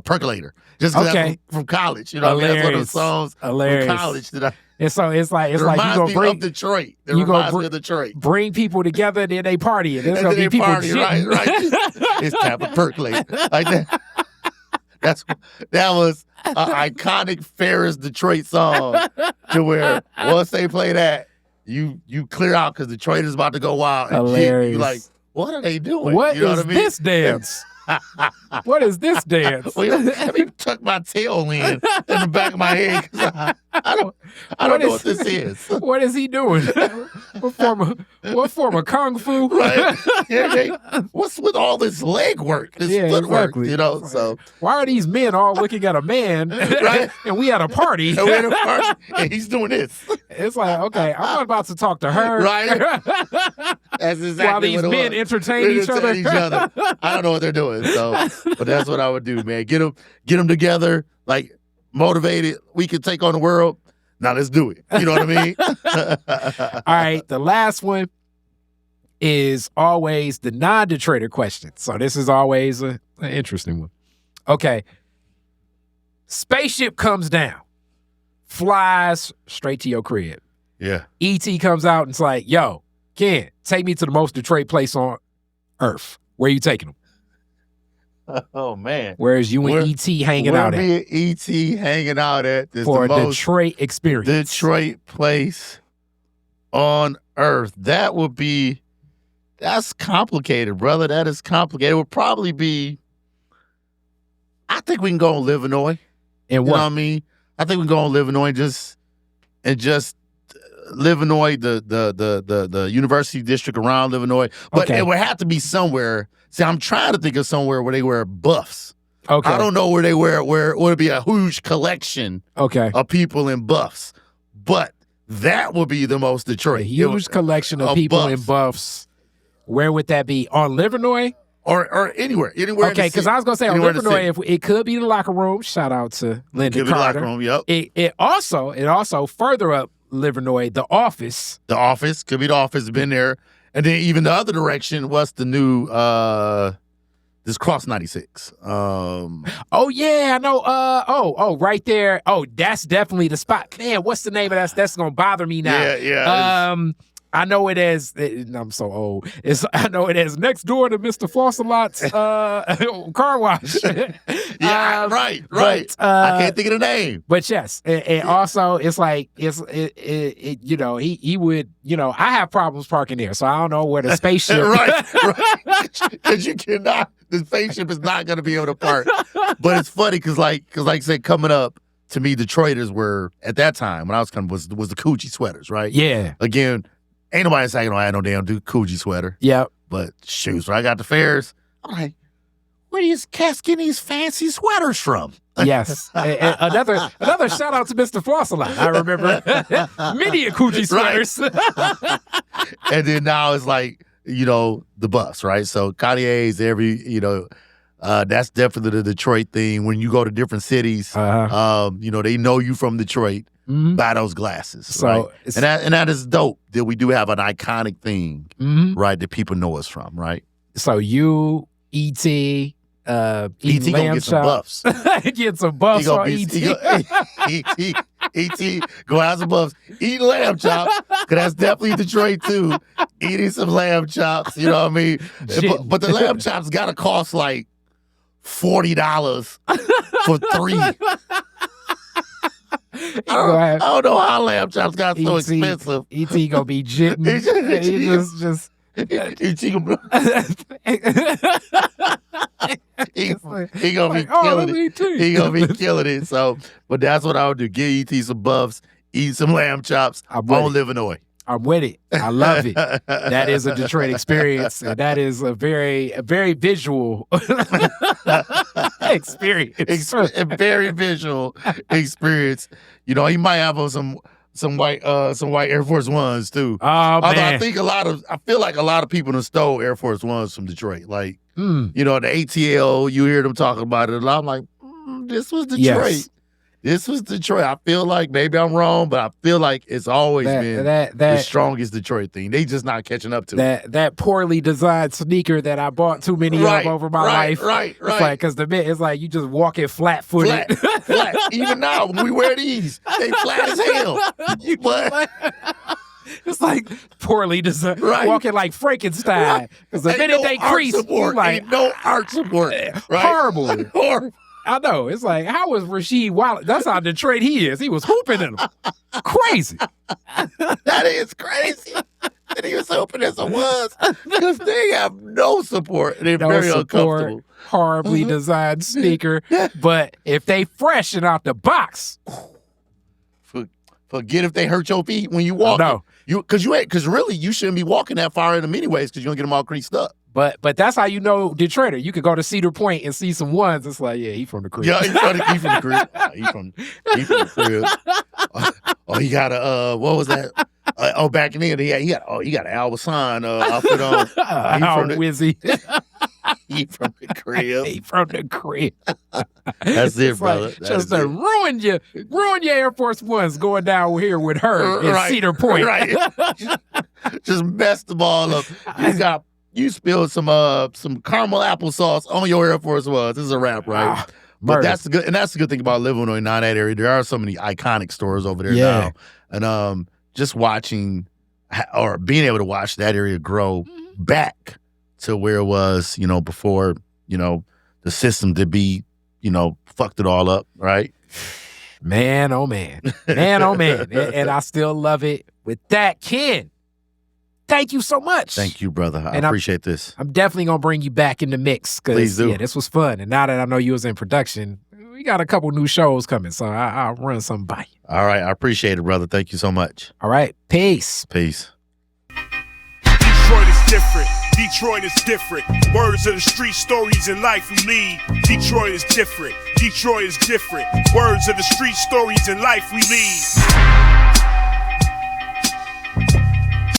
Percolator. Just because from college, you know, what I mean? That's one of the songs from college that I. And so it's like you gonna bring Detroit. It reminds me of Detroit. Bring people together, and then they party. And there's gonna be people party, right? It's time to percolate like that. That was an iconic Ferris Detroit song. To where once they play that, you clear out because Detroit is about to go wild. Hilarious. You like, what are they doing? What you know is what I mean? this dance? What is this dance? Well, let me tuck my tail in the back of my head. I don't know what this is. What is he doing? What form of kung fu? Right. What's with all this leg work, this footwork? Exactly. You know, so why are these men all looking at a man? Right. And we at a party. And he's doing this. It's like, okay, I'm not about to talk to her. Right. That's exactly while these men entertain each other. I don't know what they're doing. So, but that's what I would do, man. Get them together, like motivated. We can take on the world. Now let's do it. You know what I mean? All right. The last one is always the non-Detroiter question. So this is always an interesting one. Okay. Spaceship comes down, flies straight to your crib. Yeah. E.T. comes out and it's like, yo, Ken, take me to the most Detroit place on earth. Where are you taking them? Oh, man. Where's you and E.T. hanging out at? Where me and E.T. hanging out at for a Detroit experience. Detroit place on earth. That's complicated, brother. That is complicated. It would probably be, I think we can go on Illinois. And what? You know what I mean? I think we can go on Illinois and just Illinois, the university district around Illinois. But it would have to be somewhere. See, I'm trying to think of somewhere where they wear buffs. Okay. I don't know where they where would be a huge collection of people in buffs. But that would be the most Detroit. A huge collection of people buffs. in buffs. Where would that be? On Livernois? Or anywhere. Okay, because I was going to say on Livernois, it could be the locker room. Shout out to Lyndon Carter. The locker room, yep. It also further up Livernois, the office. The office. Could be the office. Been there. And then even the other direction, what's the new this Cross 96. Oh yeah, I know. Right there. Oh, that's definitely the spot. Man, what's the name of that? That's gonna bother me now. Yeah. I know it as I'm so old. I know it as next door to Mr. Fossilot's car wash. Right. But, I can't think of the name. But yes, and also it's like he would, I have problems parking there, so I don't know where the spaceship. right. Because you cannot. The spaceship is not going to be able to park. But it's funny because like I said, coming up. To me, Detroiters were at that time when I was coming was the Coochie sweaters, right? Yeah. Again, ain't nobody saying I had no damn Coochie sweater. Yep. But shoes, when I got the Ferris, I'm like, where are these cats getting these fancy sweaters from? Yes. And another shout out to Mr. Flossalot. I remember many Coochie sweaters. Right. And then now it's like, the bus, right? So Cartier's that's definitely the Detroit thing. When you go to different cities, they know you from Detroit. Buy those glasses, so right? And that is dope that we do have an iconic thing, right? That people know us from, right? So you, E.T., E.T. gonna get some buffs. Get some buffs on E.T. E.T. go have some buffs. Eat lamb chops, because that's definitely Detroit too. Eating some lamb chops, you know what I mean? But the lamb chops gotta cost like $40 for 3. I don't know how lamb chops got so expensive. E.T. gonna be jitting. He just E.T. gonna be killing it. He gonna be killing it. So, but that's what I would do. Give E.T. some buffs, eat some lamb chops. I won't live in Illinois. I'm with it. I love it. That is a Detroit experience, and that is a very visual experience. A very visual experience. He might have some some white Air Force Ones too. Oh, Although man. I feel like a lot of people have stole Air Force Ones from Detroit. Like, the ATL, you hear them talking about it a lot. I'm like, this was Detroit. Yes. This was Detroit. I feel like maybe I'm wrong, but I feel like it's always been the strongest Detroit thing. They just not catching up to it. That poorly designed sneaker that I bought too many of over my life. Right. It's like, because it's like you just walking flat-footed. Flat. Even now, when we wear these, they flat as hell. But it's like poorly designed, walking like Frankenstein. Because the minute they crease, you're like, no arch support. Right? Horrible. I know. It's like, how was Rasheed Wallace? That's how Detroit he is. He was hooping in them. Crazy. That is crazy. And he was hooping as it was. Because they have no support. They're very uncomfortable. Horribly designed sneaker. But if they fresh and out the box. Forget if they hurt your feet when you walk. No. Because really, you shouldn't be walking that far in them anyways because you don't get them all creased up. But that's how you know Detroiter. You could go to Cedar Point and see some ones. It's like, yeah, he from the crib. Yeah, he from the crib. He from the crib. He got a what was that? Back in there, he got an Albasan outfit on. Wizzy. He from the crib. He from the crib. That's it, brother. Like, just to ruin your Air Force Ones going down here with her in Cedar Point. Right. Just messed the ball up. You spilled some caramel applesauce on your Air Force Ones. This is a wrap, right? But that's the good thing about living in that area. There are so many iconic stores over there now, and just watching or being able to watch that area grow back to where it was, before, the system to be, fucked it all up, right? Man, oh man, and I still love it. With that, Ken. Thank you so much. Thank you, brother. I appreciate this. I'm definitely going to bring you back in the mix. Please do. Yeah, this was fun. And now that I know you was in production, we got a couple new shows coming. So I'll run something by you. All right. I appreciate it, brother. Thank you so much. All right. Peace. Peace. Detroit is different. Detroit is different. Words of the street, stories in life we lead. Detroit is different. Detroit is different. Words of the street, stories in life we lead.